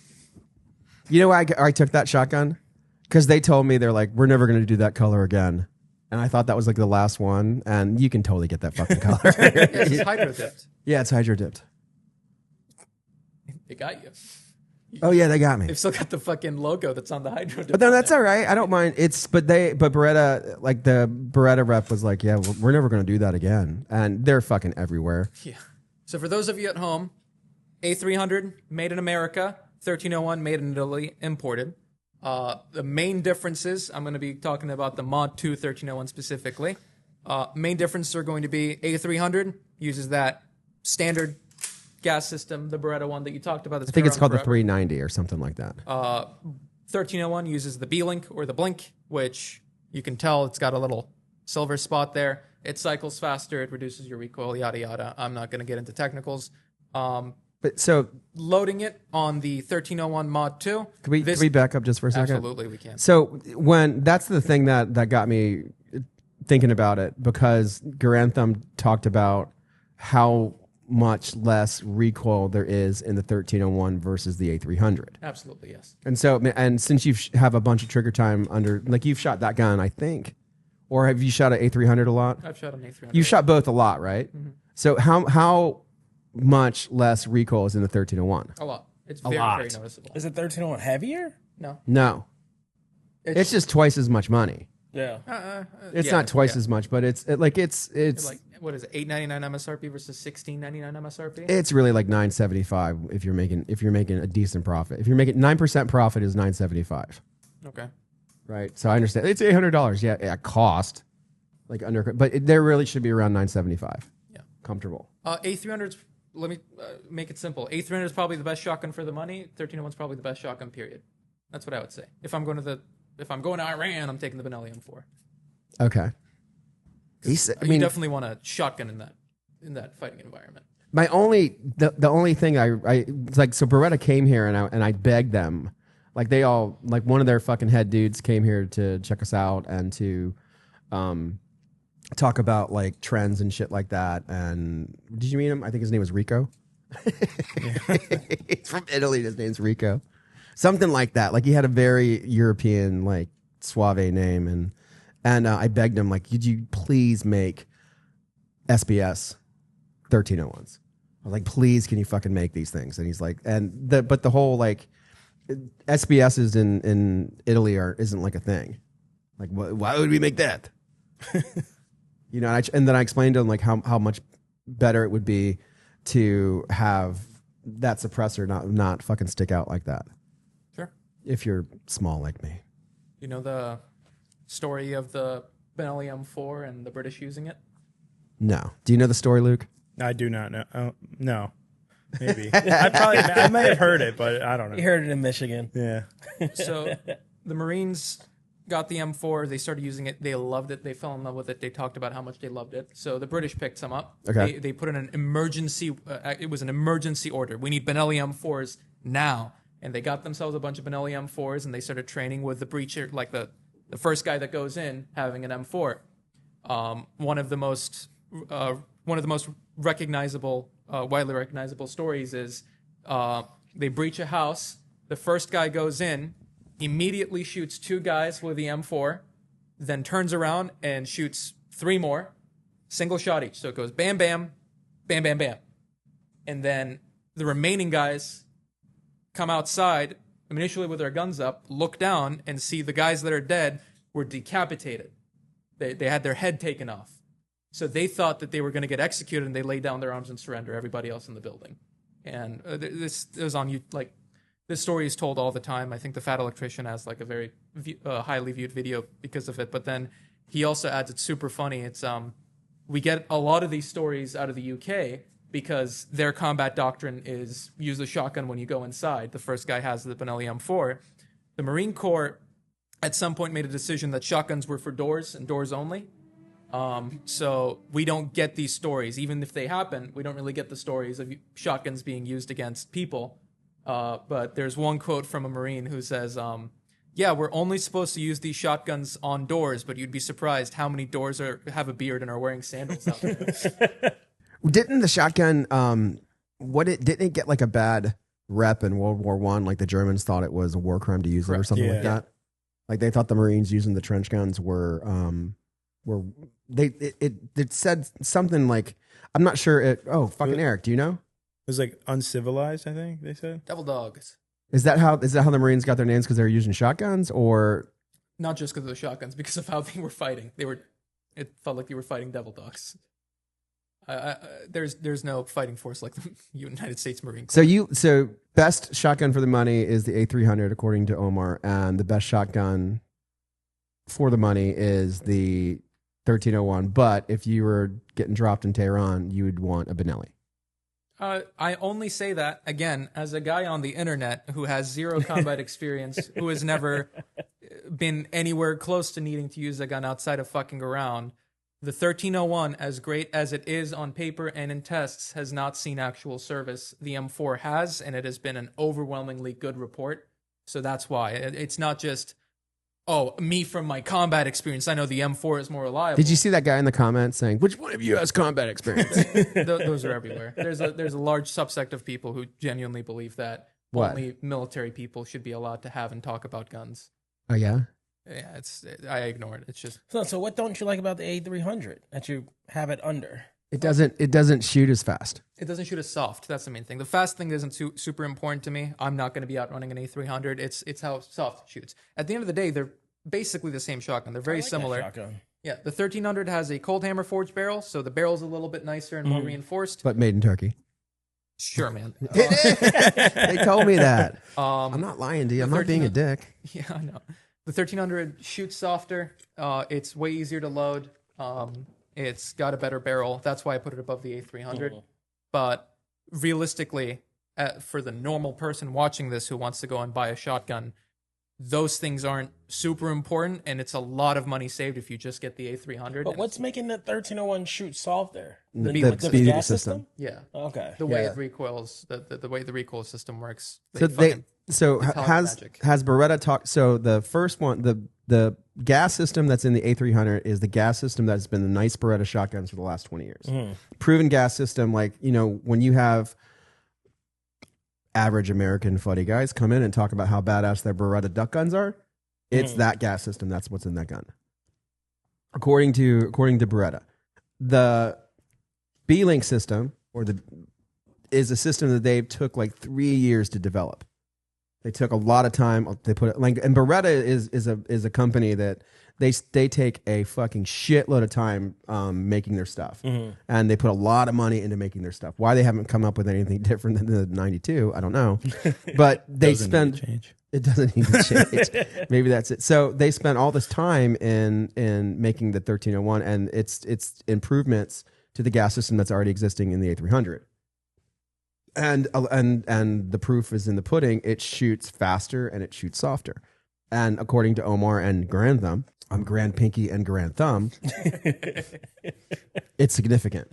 You know why I took that shotgun? Because they told me, they're like, we're never going to do that color again. And I thought that was like the last one. And you can totally get that fucking color. It's hydro dipped. Yeah, it's hydro dipped. They got you. Oh yeah, they got me. They've still got the fucking logo that's on the hydro dip. But then that's all right. I don't mind. But Beretta, like the Beretta rep was like, yeah, we're never going to do that again. And they're fucking everywhere. Yeah. So for those of you at home, A300 made in America, 1301 made in Italy, imported. The main differences, I'm going to be talking about the Mod 2 1301 specifically. Main differences are going to be A300 uses that standard gas system, the Beretta one that you talked about. I think it's called the 390 or something like that. 1301 uses the B-Link or the Blink, which you can tell it's got a little silver spot there. It cycles faster. It reduces your recoil, yada, yada. I'm not going to get into technicals. But so loading it on the 1301 Mod 2. Can we back up just for a second? Absolutely, we can. So that's the thing that got me thinking about it, because Garantham talked about how much less recoil there is in the 1301 versus the A300. Absolutely, yes. And so, and since you have a bunch of trigger time under, like you've shot that gun, I think, or have you shot an A300 a lot? I've shot an A300. You shot both a lot, right? Mm-hmm. So how much less recoil is in the 1301? A lot. It's very noticeable. Is it 1301 heavier? No. It's just twice as much money. Yeah. It's not twice as much, but it's like what is it? $8.99 MSRP versus $16.99 MSRP. It's really like $9.75 if you're making a decent profit. If you're making 9% profit is $9.75. Okay. Right. So I understand it's $800. Yeah, at cost, like but there really should be around $9.75. Yeah, comfortable. A300's. Let me make it simple. A300 is probably the best shotgun for the money. 1301 is probably the best shotgun. Period. That's what I would say. If I'm going to Iran, I'm taking the Benelli M4. Okay. You definitely want a shotgun in that fighting environment. The only thing I like, so Beretta came here and I begged them, like they all, like one of their fucking head dudes came here to check us out and to talk about like trends and shit like that. And did you meet him? I think his name was Rico. He's from Italy. His name's Rico. Something like that. Like he had a very European, like suave name. And I begged him, like, could you please make SBS 1301s? I was like, please, can you fucking make these things? And he's like, but the whole like SBSs in Italy isn't like a thing. Like, why would we make that? And then I explained to him like how much better it would be to have that suppressor not fucking stick out like that. Sure. If you're small like me. You know the story of the Benelli M4 and the British using it? No. Do you know the story, Luke? I do not know. No. Maybe. I may have heard it, but I don't know. You heard it in Michigan. Yeah. So the Marines got the M4. They started using it. They loved it. They fell in love with it. They talked about how much they loved it. So the British picked some up. Okay. They put in an emergency. It was an emergency order. We need Benelli M4s now. And they got themselves a bunch of Benelli M4s, and they started training with the breacher, like the first guy that goes in having an M4. One of the most recognizable, widely recognizable stories is they breach a house. The first guy goes in, immediately shoots 2 guys with the M4, then turns around and shoots 3 more, single shot each. So it goes bam, bam, bam, bam, bam. And then the remaining guys come outside, initially with their guns up, look down, and see the guys that are dead were decapitated. They had their head taken off. So they thought that they were going to get executed, and they laid down their arms and surrender everybody else in the building. And this was on you, like, this story is told all the time. I think the Fat Electrician has like a very highly viewed video because of it. But then he also adds, it's super funny. It's we get a lot of these stories out of the UK because their combat doctrine is use a shotgun when you go inside. The first guy has the Benelli M4. The Marine Corps at some point made a decision that shotguns were for doors and doors only. So we don't get these stories. Even if they happen, we don't really get the stories of shotguns being used against people. But there's one quote from a Marine who says, yeah, we're only supposed to use these shotguns on doors, but you'd be surprised how many doors have a beard and are wearing sandals out there. Didn't the shotgun, didn't it get like a bad rep in World War I? Like the Germans thought it was a war crime to use it or something like that? Like they thought the Marines using the trench guns it said something like, I'm not sure Eric, do you know? It was like uncivilized, I think they said. Devil dogs. Is that how the Marines got their names, because they were using shotguns, or not just because of the shotguns, because of how they were fighting? It felt like they were fighting devil dogs. There's no fighting force like the United States Marine Corps. So best shotgun for the money is the A300 according to Omar, and the best shotgun for the money is the 1301. But if you were getting dropped in Tehran, you would want a Benelli. I only say that, again, as a guy on the internet who has zero combat experience, who has never been anywhere close to needing to use a gun outside of fucking around. The 1301, as great as it is on paper and in tests, has not seen actual service. The M4 has, and it has been an overwhelmingly good report. So that's why. It's not just, me from my combat experience, I know the M4 is more reliable. Did you see that guy in the comments saying, which one of you has combat experience? Those are everywhere. There's a large subsect of people who genuinely believe that only military people should be allowed to have and talk about guns. Oh, yeah? Yeah, I ignore it. It's just... So what don't you like about the A300 that you have it under? It doesn't shoot as fast. It doesn't shoot as soft. That's the main thing. The fast thing isn't super important to me. I'm not going to be outrunning an A300. It's how soft it shoots. At the end of the day, they're basically the same shotgun. They're very similar. Yeah, the 1300 has a cold hammer forged barrel, so the barrel's a little bit nicer and more reinforced. But made in Turkey. Sure, man. They told me that. I'm not lying to you. I'm not being a dick. Yeah, I know. The 1300 shoots softer. It's way easier to load. It's got a better barrel. That's why I put it above the A300. But realistically, for the normal person watching this who wants to go and buy a shotgun, those things aren't super important, and it's a lot of money saved if you just get the A300. But what's making the 1301 shoot softer? The speed of the system. Yeah. Okay. The way it recoils, the way the recoil system works. Has Beretta talked? So the first one, the gas system that's in the A300 is the gas system that's been the nice Beretta shotguns for the last 20 years. Proven gas system, like, when you have average American fuddy guys come in and talk about how badass their Beretta duck guns are, it's that gas system. That's what's in that gun. According to Beretta, the B-Link system is a system that they took like 3 years to develop. They took a lot of time. They put it and Beretta is a company that they take a fucking shitload of time making their stuff, and they put a lot of money into making their stuff. Why they haven't come up with anything different than the 92, I don't know. But they spend. It doesn't need to change. Maybe that's it. So they spent all this time in making the 1301 and its improvements to the gas system that's already existing in the A300. And the proof is in the pudding. It shoots faster and it shoots softer. And according to Omar and Grand Thumb, I'm Grand Pinky and Grand Thumb. It's significant.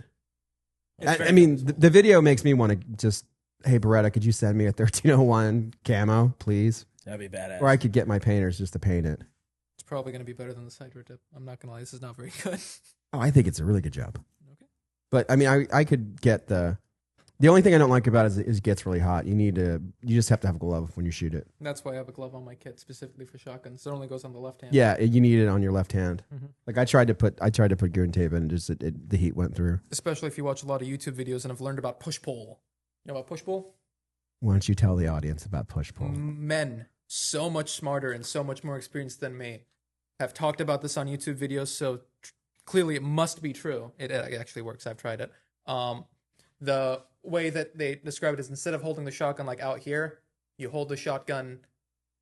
I mean, the video makes me want to just, hey, Beretta, could you send me a 1301 camo, please? That'd be badass. Or I could get my painters just to paint it. It's probably going to be better than the Sidro tip. I'm not going to lie. This is not very good. Oh, I think it's a really good job. Okay. But I mean, I could get the only thing I don't like about it is it gets really hot. You just have to have a glove when you shoot it. That's why I have a glove on my kit specifically for shotguns. It only goes on the left hand. Yeah, you need it on your left hand. Mm-hmm. Like I tried to put goon tape in, and just the heat went through. Especially if you watch a lot of YouTube videos and have learned about push-pull. You know about push-pull? Why don't you tell the audience about push-pull? Men, so much smarter and so much more experienced than me, have talked about this on YouTube videos, so clearly it must be true. It actually works. I've tried it. The way that they describe it is instead of holding the shotgun like out here, you hold the shotgun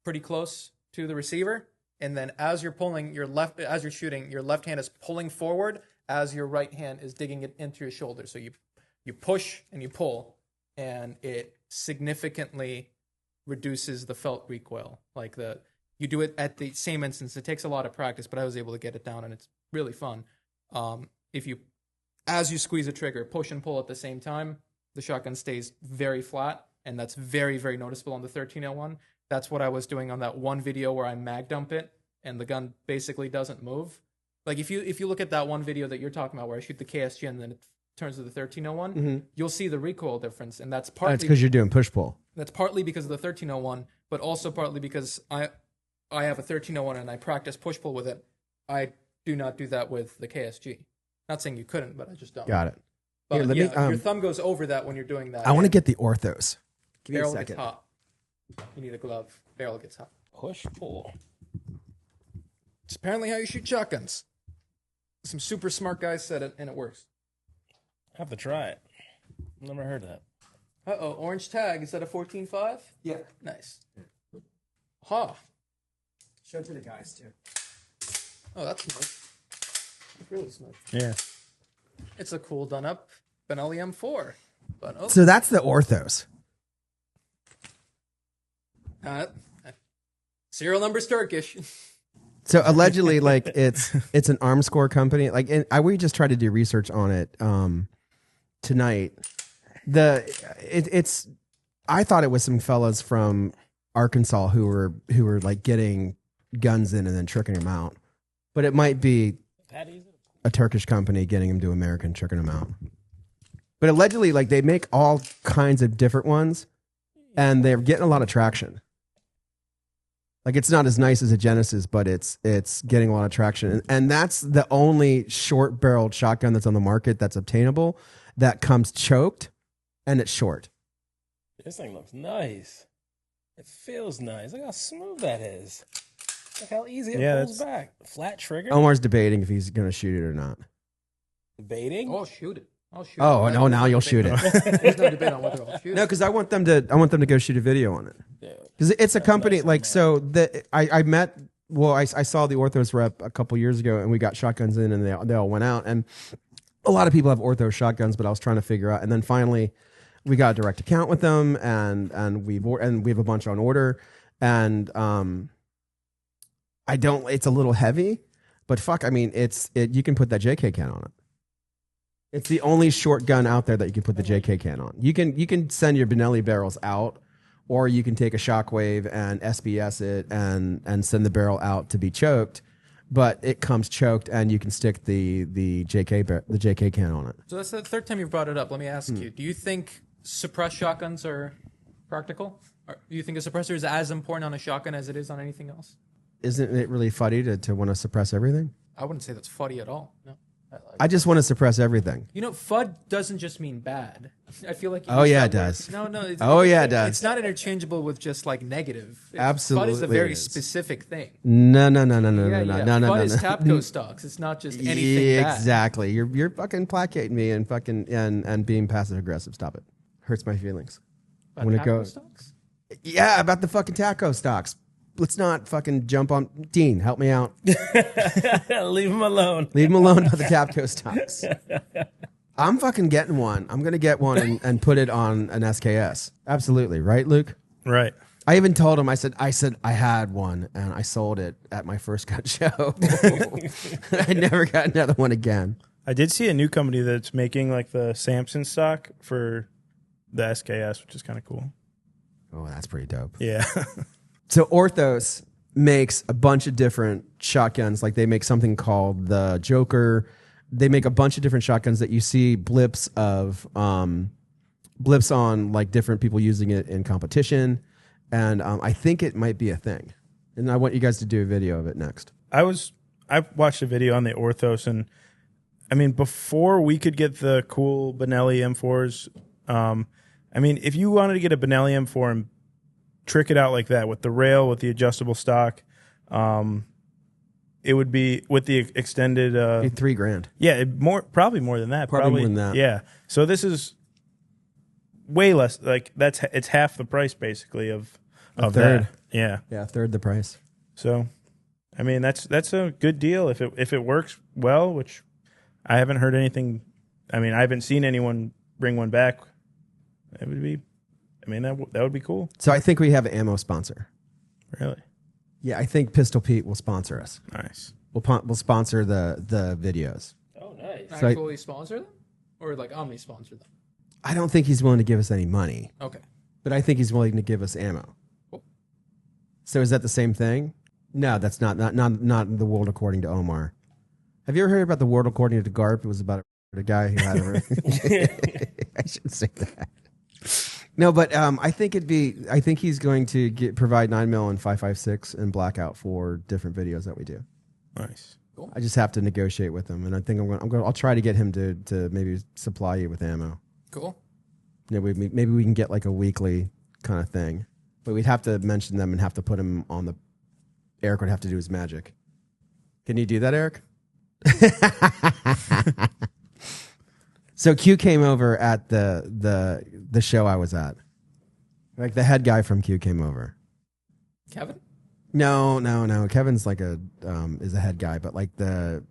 pretty close to the receiver, and then as you're shooting, your left hand is pulling forward as your right hand is digging it into your shoulder. So you push and you pull, and it significantly reduces the felt recoil. You do it at the same instance. It takes a lot of practice, but I was able to get it down, and it's really fun. As you squeeze a trigger, push and pull at the same time, the shotgun stays very flat, and that's very, very noticeable on the 1301. That's what I was doing on that one video where I mag dump it, and the gun basically doesn't move. Like if you look at that one video that you're talking about where I shoot the KSG and then it turns to the 1301, you'll see the recoil difference, and that's partly because you're doing push-pull. That's partly because of the 1301, but also partly because I have a 1301 and I practice push-pull with it. I do not do that with the KSG. Not saying you couldn't, but I just don't. Got it. But Here, your thumb goes over that when you're doing that. I want to get the Orthos. Give me a Barrel second. gets hot. You need a glove. Barrel gets hot. Push-pull. It's apparently how you shoot shotguns. Some super smart guys said it, and it works. I have to try it. Never heard that. Uh-oh, orange tag. Is that a 14.5? Yeah. Nice. Huh. Show it to the guys, too. Oh, that's smart. That's really smart. Yeah. It's a cool done-up Benelli M4. But, So that's the Orthos. Serial number's Turkish. So allegedly, like it's an Armscore company. Like we just tried to do research on it tonight. I thought it was some fellas from Arkansas who were like getting guns in and then tricking them out, but it might be a Turkish company getting them to American, tricking them out. But allegedly, like they make all kinds of different ones, and they're getting a lot of traction. Like it's not as nice as a Genesis, but it's getting a lot of traction, and that's the only short-barreled shotgun that's on the market that's obtainable that comes choked, and it's short. This thing looks nice. It feels nice. Look how smooth that is. Look how easy it pulls back. Flat trigger. Omar's debating if he's going to shoot it or not. Debating? I'll shoot it. Oh no! Now you'll shoot it. There's no debate on whether I'll shoot it. No, because I want them to go shoot a video on it. Because it's a company like so that I met. Well, I saw the Orthos rep a couple years ago, and we got shotguns in, and they all went out. And a lot of people have Orthos shotguns, but I was trying to figure out. And then finally, we got a direct account with them, and we have a bunch on order. And it's a little heavy, but fuck, I mean, you can put that JK can on it. It's the only short gun out there that you can put the JK can on. You can send your Benelli barrels out, or you can take a shockwave and SBS it and send the barrel out to be choked, but it comes choked and you can stick the JK can on it. So that's the third time you've brought it up. Let me ask you: do you think suppressed shotguns are practical? Or do you think a suppressor is as important on a shotgun as it is on anything else? Isn't it really fuddy to want to suppress everything? I wouldn't say that's fuddy at all. No. I just want to suppress everything. You know, FUD doesn't just mean bad. I feel like it does. No. It does. It's not interchangeable with just like negative. Absolutely, FUD is a very specific thing. No. FUD is Tapco stocks. It's not just anything bad. Exactly. You're fucking placating me and fucking and being passive aggressive. Stop it. Hurts my feelings. About Tapco stocks? Yeah, about the fucking taco stocks. Let's not fucking jump on. Dean, help me out. Leave him alone. Leave him alone about the Tapco stocks. I'm fucking getting one. I'm going to get one and put it on an SKS. Absolutely. Right, Luke? Right. I even told him, I said I had one and I sold it at my first gun show. I never got another one again. I did see a new company that's making like the Samson stock for the SKS, which is kind of cool. Oh, that's pretty dope. Yeah. So Orthos makes a bunch of different shotguns. Like they make something called the Joker. They make a bunch of different shotguns that you see blips on like different people using it in competition. And I think it might be a thing. And I want you guys to do a video of it next. I watched a video on the Orthos, and I mean, before we could get the cool Benelli M4s, I mean, if you wanted to get a Benelli M4 and trick it out like that with the rail, with the adjustable stock, it would be with the extended $3,000. Yeah, probably more than that. Probably more than that. Yeah. So this is way less. Like it's half the price basically of third. that. Yeah. Yeah, third the price. So, I mean, that's a good deal if it works well, which I haven't heard anything. I mean, I haven't seen anyone bring one back. It would be. I mean, that would be cool. So I think we have an ammo sponsor. Really? Yeah, I think Pistol Pete will sponsor us. Nice. We'll sponsor the videos. Oh, nice. So Actually sponsor them? Or like Omni sponsor them? I don't think he's willing to give us any money, Okay. but I think he's willing to give us ammo. Cool. So is that the same thing? No, that's not the world according to Omar. Have you ever heard about the world according to Garp? It was about a guy who had a... I shouldn't say that. No, but I think he's going to provide 9mm and 5.56 and blackout for different videos that we do. Nice. Cool. I just have to negotiate with him, and I think I'll try to get him to maybe supply you with ammo. Cool. Yeah, maybe we can get like a weekly kind of thing, but we'd have to mention them and have to put them on the. Eric would have to do his magic. Can you do that, Eric? So Q came over at the show I was at. Like the head guy from Q came over. Kevin? No. Kevin's like is a head guy, but like the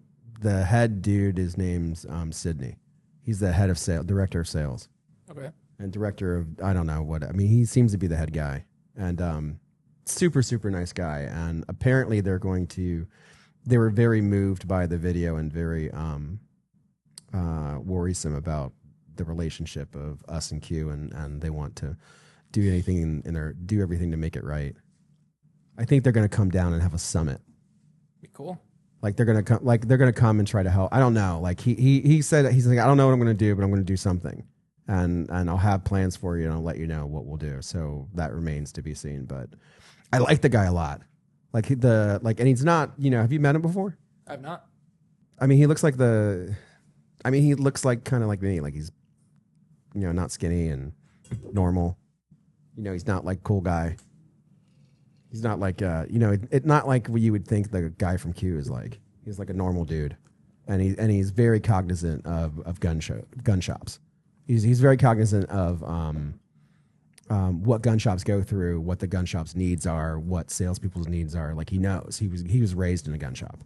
head dude, his name's Sydney. He's the head of director of sales. Okay. And director of, I don't know what, I mean, he seems to be the head guy. And super, super nice guy. And apparently they were very moved by the video and very worrisome about the relationship of us and Q, and they want to do anything do everything to make it right. I think they're going to come down and have a summit. Be cool. Like they're going to come and try to help. I don't know. Like he said, he's like, I don't know what I'm going to do, but I'm going to do something. And I'll have plans for you and I'll let you know what we'll do. So that remains to be seen, but I like the guy a lot. Like and he's not, have you met him before? I've not. I mean, he looks like he looks like kind of like me. Like he's, not skinny and normal. He's not like cool guy. He's not like, it's not like what you would think the guy from Q is like. He's like a normal dude. And he's very cognizant of gun shops. He's very cognizant of what gun shops go through, what the gun shop's needs are, what salespeople's needs are. Like he knows. He was raised in a gun shop.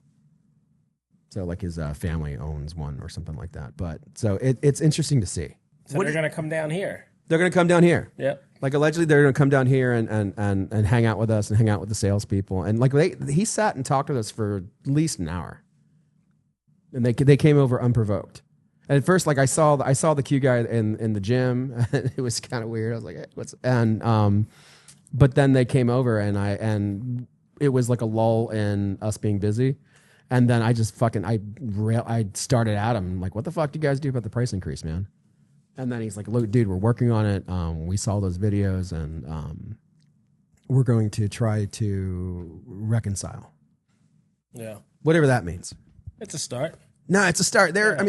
So like his family owns one or something like that. But so it's interesting to see. So they're going to come down here. They're going to come down here. Yep. Like allegedly they're going to come down here and hang out with us and hang out with the salespeople. And like he sat and talked with us for at least an hour. And they came over unprovoked. And at first, like I saw the Q guy in the gym. And it was kind of weird. I was like, hey, what's? And but then they came over and it was like a lull in us being busy. And then I just I started at him like, what the fuck do you guys do about the price increase, man? And then he's like, look, dude, we're working on it. We saw those videos and we're going to try to reconcile. Yeah. Whatever that means. It's a start. No, it's a start. I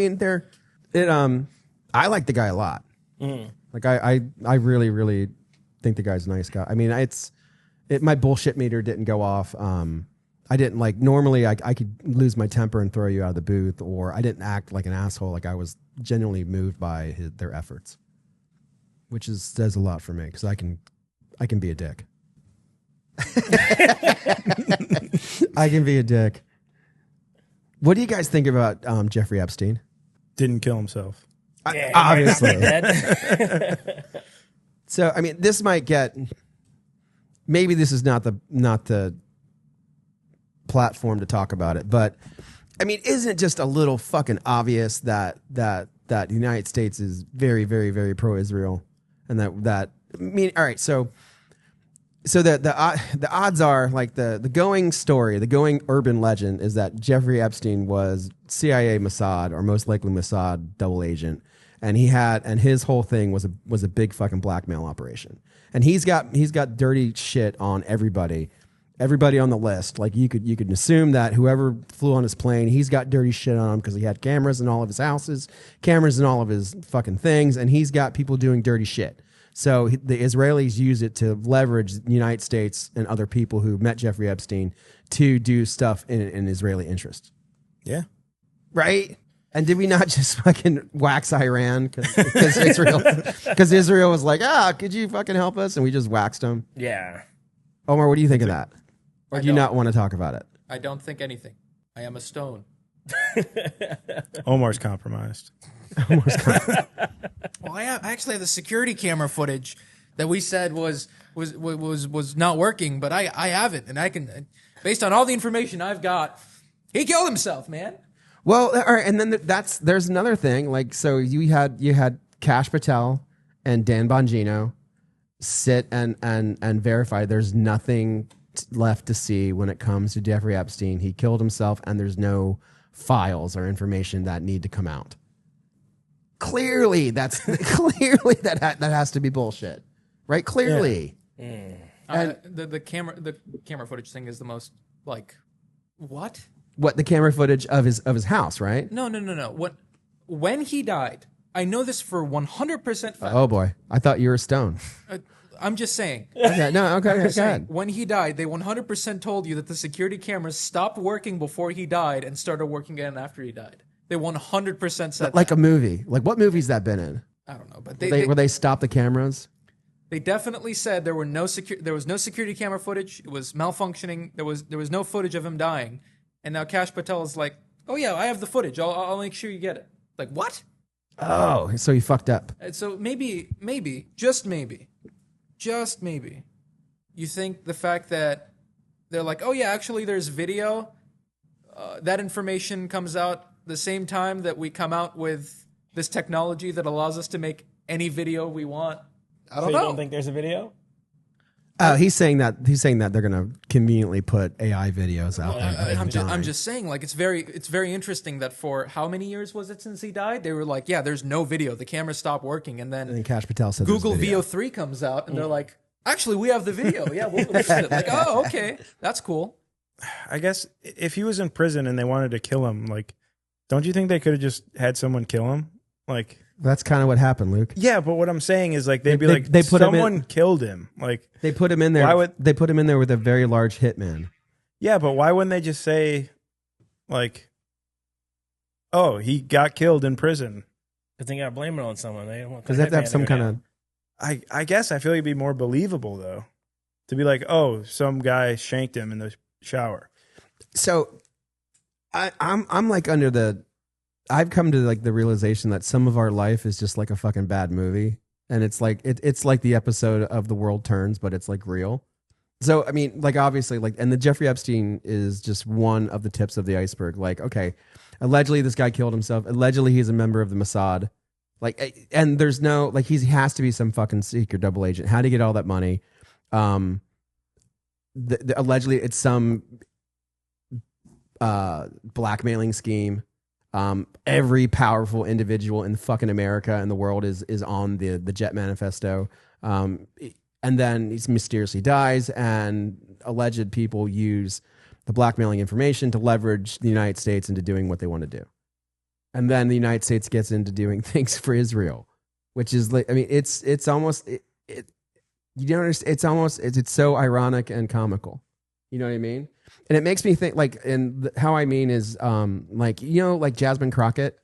like the guy a lot. Like I really, really think the guy's a nice guy. I mean, my bullshit meter didn't go off. I didn't like, normally I could lose my temper and throw you out of the booth, or I didn't act like an asshole. Like I was genuinely moved by their efforts, which says a lot for me because I can be a dick. I can be a dick. What do you guys think about Jeffrey Epstein? Didn't kill himself. Yeah, Obviously. So, I mean, this might get maybe this is not the platform to talk about it, but I mean, isn't it just a little fucking obvious that the United States is very, very, very pro-Israel, and that I mean, all right, so the odds are, like, the going story, the going urban legend is that Jeffrey Epstein was CIA Mossad, or most likely Mossad double agent, and his whole thing was a big fucking blackmail operation, and he's got dirty shit on everybody on the list. Like, you could assume that whoever flew on his plane, he's got dirty shit on him because he had cameras in all of his houses, cameras in all of his fucking things, and he's got people doing dirty shit. So the Israelis use it to leverage the United States and other people who met Jeffrey Epstein to do stuff in Israeli interest. Yeah. Right? And did we not just fucking wax Iran because Israel was like, could you fucking help us? And we just waxed them. Yeah. Omar, what do you think of that? Or do you not want to talk about it? I don't think anything. I am a stone. Omar's compromised. Well, I actually have the security camera footage that we said was not working, but I have it, and I can, based on all the information I've got, he killed himself, man. Well, all right, and then there's another thing. Like, so you had Kash Patel and Dan Bongino sit and verify there's nothing left to see when it comes to Jeffrey Epstein. He killed himself, and there's no files or information that need to come out. Clearly, that has to be bullshit, right? Clearly, and the camera footage thing is the most, like, what? What, the camera footage of his house, right? No. When he died, I know this for 100% fact. Oh boy, I thought you were stoned. I'm just saying. Okay, no, okay, go Saying, ahead. when he died, they 100% told you that the security cameras stopped working before he died and started working again after he died. They 100% said Like that. a movie. Like, what movie's that been in? I don't know, but Where they stopped the cameras? They definitely said there was no security camera footage. It was malfunctioning. There was no footage of him dying. And now Kash Patel is like, oh yeah, I have the footage. I'll make sure you get it. Like, what? Oh, so he fucked up. And so maybe, just maybe, you think the fact that they're like, oh yeah, actually there's video, that information comes out the same time that we come out with this technology that allows us to make any video we want. I don't So know. you don't think there's a video? He's saying that they're going to conveniently put AI videos out there. I'm just saying, like, it's very interesting that for how many years was it since he died? They were like, yeah, there's no video. The camera stopped working, and then Kash Patel said there's Google video. VO3 comes out, and they're like, actually, we have the video. Yeah, we'll look at it. Like, oh, okay, that's cool. I guess if he was in prison and they wanted to kill him, like, don't you think they could have just had someone kill him? Like, that's kind of what happened, Luke. yeah, but what I'm saying is, like, they'd be They- like, they put him in- someone killed him. Like, They put him in there. Why would- they put him in there with a very large hitman? yeah, but why wouldn't they just say, like, oh, he got killed in prison? Because they got to blame it on someone. They don't want Because they have to have some kind of. I guess I feel like it'd be more believable, though, to be like, oh, some guy shanked him in the shower. So, I'm like under the. I've come to like the realization that some of our life is just like a fucking bad movie, and it's like it's like the episode of The World Turns, but it's like real. So I mean, like, obviously, like, and the Jeffrey Epstein is just one of the tips of the iceberg. Like, okay, allegedly this guy killed himself. Allegedly he's a member of the Mossad. Like, and there's no, like, he has to be some fucking secret double agent. How to get all that money? Allegedly it's some blackmailing scheme. Every powerful individual in fucking America and the world is on the Jet Manifesto. And then he mysteriously dies, and alleged people use the blackmailing information to leverage the United States into doing what they want to do. And then the United States gets into doing things for Israel, which is like, I mean, it's almost, you don't understand. It's so ironic and comical. You know what I mean? And it makes me think, like, how I mean is, like, you know, like Jasmine Crockett,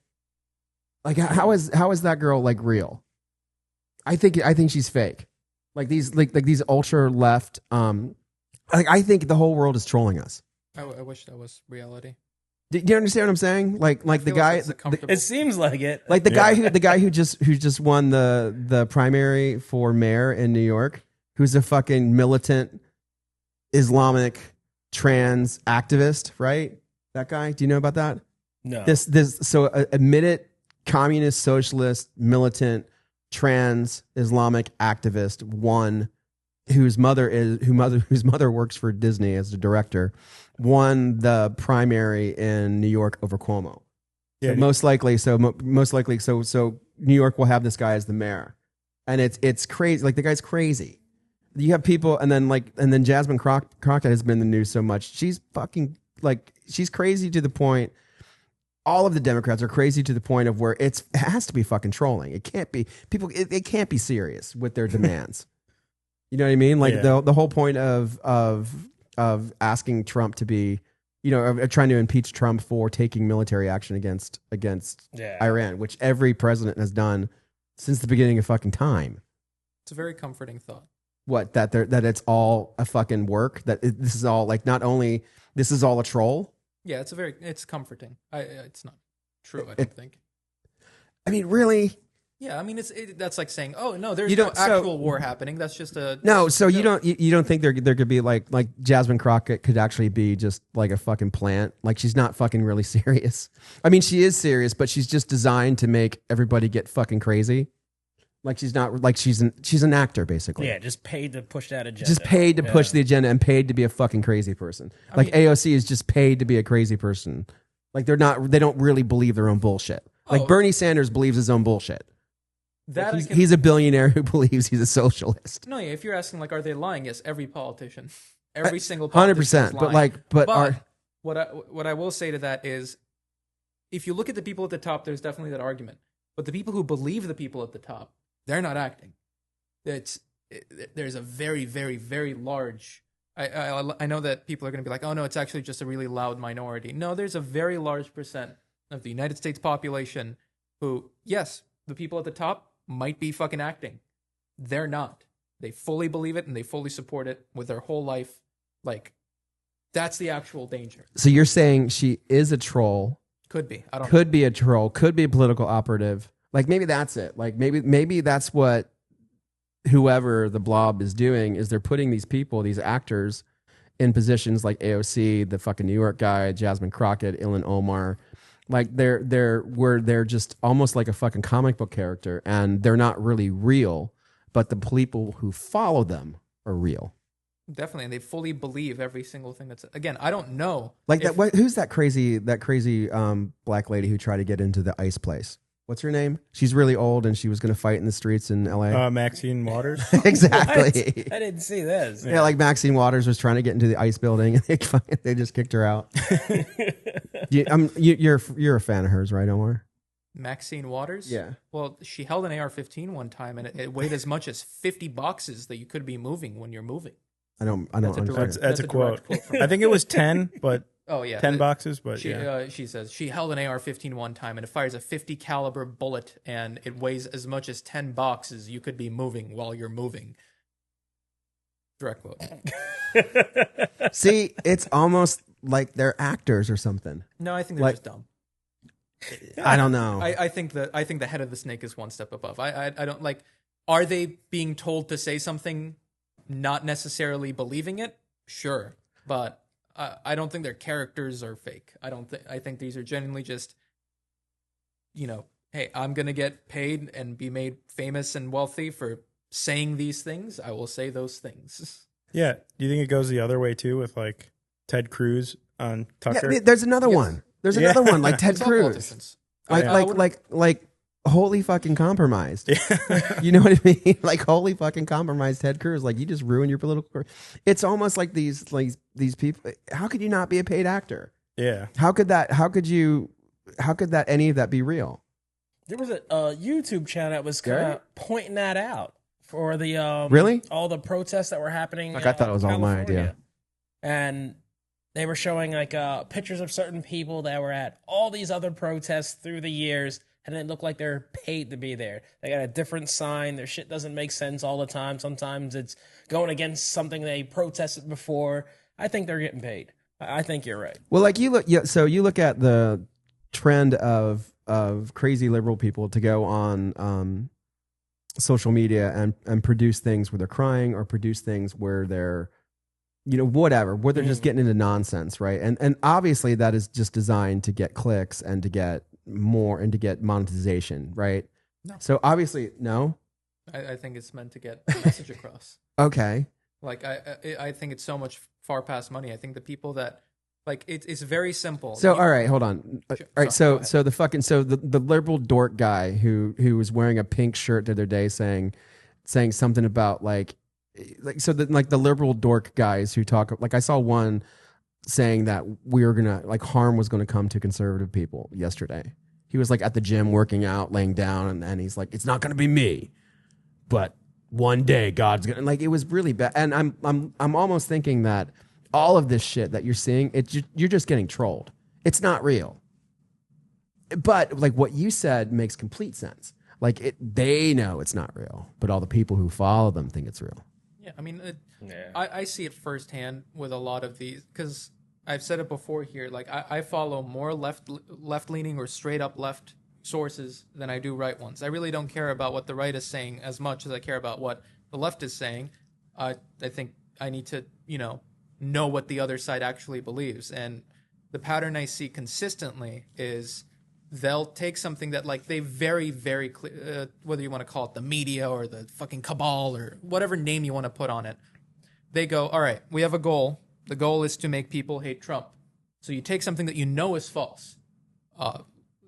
like, how is that girl like real? I think she's fake. Like these ultra left, like, I think the whole world is trolling us. I wish that was reality. Do you understand what I'm saying? Like the guy, It seems like it. like the guy who just won the primary for mayor in New York, who's a fucking militant Islamic trans activist, right? That guy. Do you know about that? No. Admitted communist, socialist, militant, trans Islamic activist, one whose mother works for Disney as the director, won the primary in New York over Cuomo. Yeah, Most likely, New York will have this guy as the mayor, and it's crazy. Like, the guy's crazy. You have people, and then Jasmine Crockett has been in the news so much. She's fucking she's crazy to the point. All of the Democrats are crazy to the point of where it has to be fucking trolling. It can't be people. It can't be serious with their demands. You know what I mean? Like, the whole point of asking Trump to be, of trying to impeach Trump for taking military action against Iran, which every president has done since the beginning of fucking time. It's a very comforting thought. What, that it's all a fucking work, this is all not only this is all a troll. Yeah, it's comforting. It's not true. I don't think. I mean, really? Yeah, I mean, that's like saying, oh no, there's no actual war happening. That's just a no. So you don't think there could be like Jasmine Crockett could actually be just like a fucking plant? Like, she's not fucking really serious. I mean, she is serious, but she's just designed to make everybody get fucking crazy. Like, she's not like she's an actor, basically. Yeah, just paid to push that agenda. Just paid to push the agenda and paid to be a fucking crazy person. I mean, AOC is just paid to be a crazy person. Like, they don't really believe their own bullshit. Like, Bernie Sanders believes his own bullshit. He's a billionaire who believes he's a socialist. No, yeah. If you're asking, are they lying? Yes, every politician, every single politician 100%. Is lying. But what I will say to that is, if you look at the people at the top, there's definitely that argument. But the people who believe the people at the top, they're not acting. There's a very, very, very large. I know that people are going to be like, oh no, it's actually just a really loud minority. No, there's a very large percent of the United States population who, yes, the people at the top might be fucking acting. They're not. They fully believe it and they fully support it with their whole life. Like, that's the actual danger. So you're saying she is a troll? Could be. I don't know. Could be a troll. Could be a political operative. Like, maybe that's it. Like, maybe that's what whoever the blob is doing, is they're putting these people, these actors, in positions like AOC, the fucking New York guy, Jasmine Crockett, Ilhan Omar. Like, they're just almost like a fucking comic book character, and they're not really real, but the people who follow them are real. Definitely, and they fully believe every single thing that's. Again, I don't know. Like, who's that crazy black lady who tried to get into the ice place? What's her name? She's really old, and she was going to fight in the streets in LA. Maxine Waters. Exactly. I didn't see this. Yeah, like Maxine Waters was trying to get into the ice building, and they just kicked her out. You're a fan of hers, right, Omar? Maxine Waters? Yeah. Well, she held an AR-15 one time, and it weighed as much as 50 boxes that you could be moving when you're moving. I don't understand. That's a quote. I think it was 10, but. Oh yeah, 10 boxes, but she says she held an AR-15 one time, and it fires a 50 caliber bullet, and it weighs as much as 10 boxes you could be moving while you're moving. Direct quote. See, it's almost like they're actors or something. No, I think they're just dumb. I don't know. I think the head of the snake is one step above. I don't like. Are they being told to say something, not necessarily believing it? Sure, but. I don't think their characters are fake. I think these are genuinely just, hey, I'm going to get paid and be made famous and wealthy for saying these things. I will say those things. Yeah. Do you think it goes the other way too with like Ted Cruz on Tucker? Yeah, there's another one. There's another one like Ted Cruz. Like wholly fucking compromised. Yeah. You know what I mean? Like, wholly fucking compromised Ted Cruz. Like, you just ruined your political career. It's almost like these people. How could you not be a paid actor? Yeah. How could any of that be real? There was a YouTube channel that was kind of pointing that out for the really all the protests that were happening. Like, I thought it was all my idea. And they were showing like pictures of certain people that were at all these other protests through the years. And it looked like they're paid to be there. They got a different sign. Their shit doesn't make sense all the time. Sometimes it's going against something they protested before. I think they're getting paid. I think you're right. Well, like you look at the trend of crazy liberal people to go on social media and produce things where they're crying or produce things where they're whatever, where they're just getting into nonsense, right? And obviously that is just designed to get clicks and to get more and to get monetization, right? No. So obviously, no. I think it's meant to get a message across. Okay. Like I think it's so much far past money. I think the people that like it's very simple. So all right, hold on. Sure. All right, Sorry, so the liberal dork guy who was wearing a pink shirt the other day saying something about like the liberal dork guys who talk, like I saw one saying that we were gonna like harm was gonna come to conservative people yesterday. He was like at the gym working out, laying down, and he's like, it's not gonna be me, but one day God's gonna, like, it was really bad. And I'm almost thinking that all of this shit that you're seeing, you're just getting trolled. It's not real. But like what you said makes complete sense. Like they know it's not real, but all the people who follow them think it's real. Yeah, I mean, I see it firsthand with a lot of these, because I've said it before here. Like I follow more left leaning or straight up left sources than I do right ones. I really don't care about what the right is saying as much as I care about what the left is saying. I think I need to know what the other side actually believes, and the pattern I see consistently is they'll take something that like they very, very clear, whether you want to call it the media or the fucking cabal or whatever name you want to put on it. They go, all right, we have a goal. The goal is to make people hate Trump. So you take something that you know is false.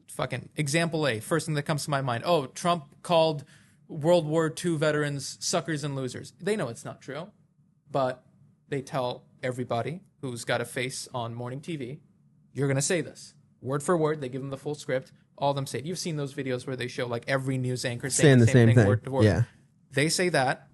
Fucking example A, first thing that comes to my mind. Oh, Trump called World War II veterans suckers and losers. They know it's not true, but they tell everybody who's got a face on morning TV, you're going to say this. Word for word, they give them the full script. All of them say it. You've seen those videos where they show like every news anchor saying the same thing word to word. Yeah. They say that,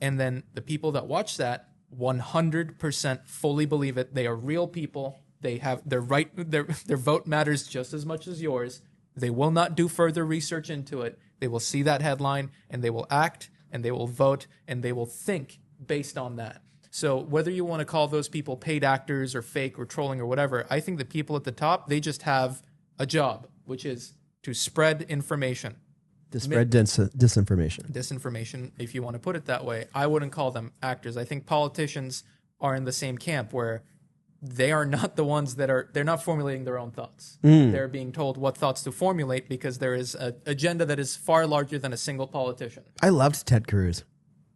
and then the people that watch that 100% fully believe it. They are real people. They have their right. Their vote matters just as much as yours. They will not do further research into it. They will see that headline and they will act and they will vote and they will think based on that. So whether you want to call those people paid actors or fake or trolling or whatever, I think the people at the top, they just have a job, which is to spread information. To spread disinformation. Disinformation, if you want to put it that way. I wouldn't call them actors. I think politicians are in the same camp where they are not the ones they're not formulating their own thoughts. They're being told what thoughts to formulate because there is an agenda that is far larger than a single politician. I loved Ted Cruz.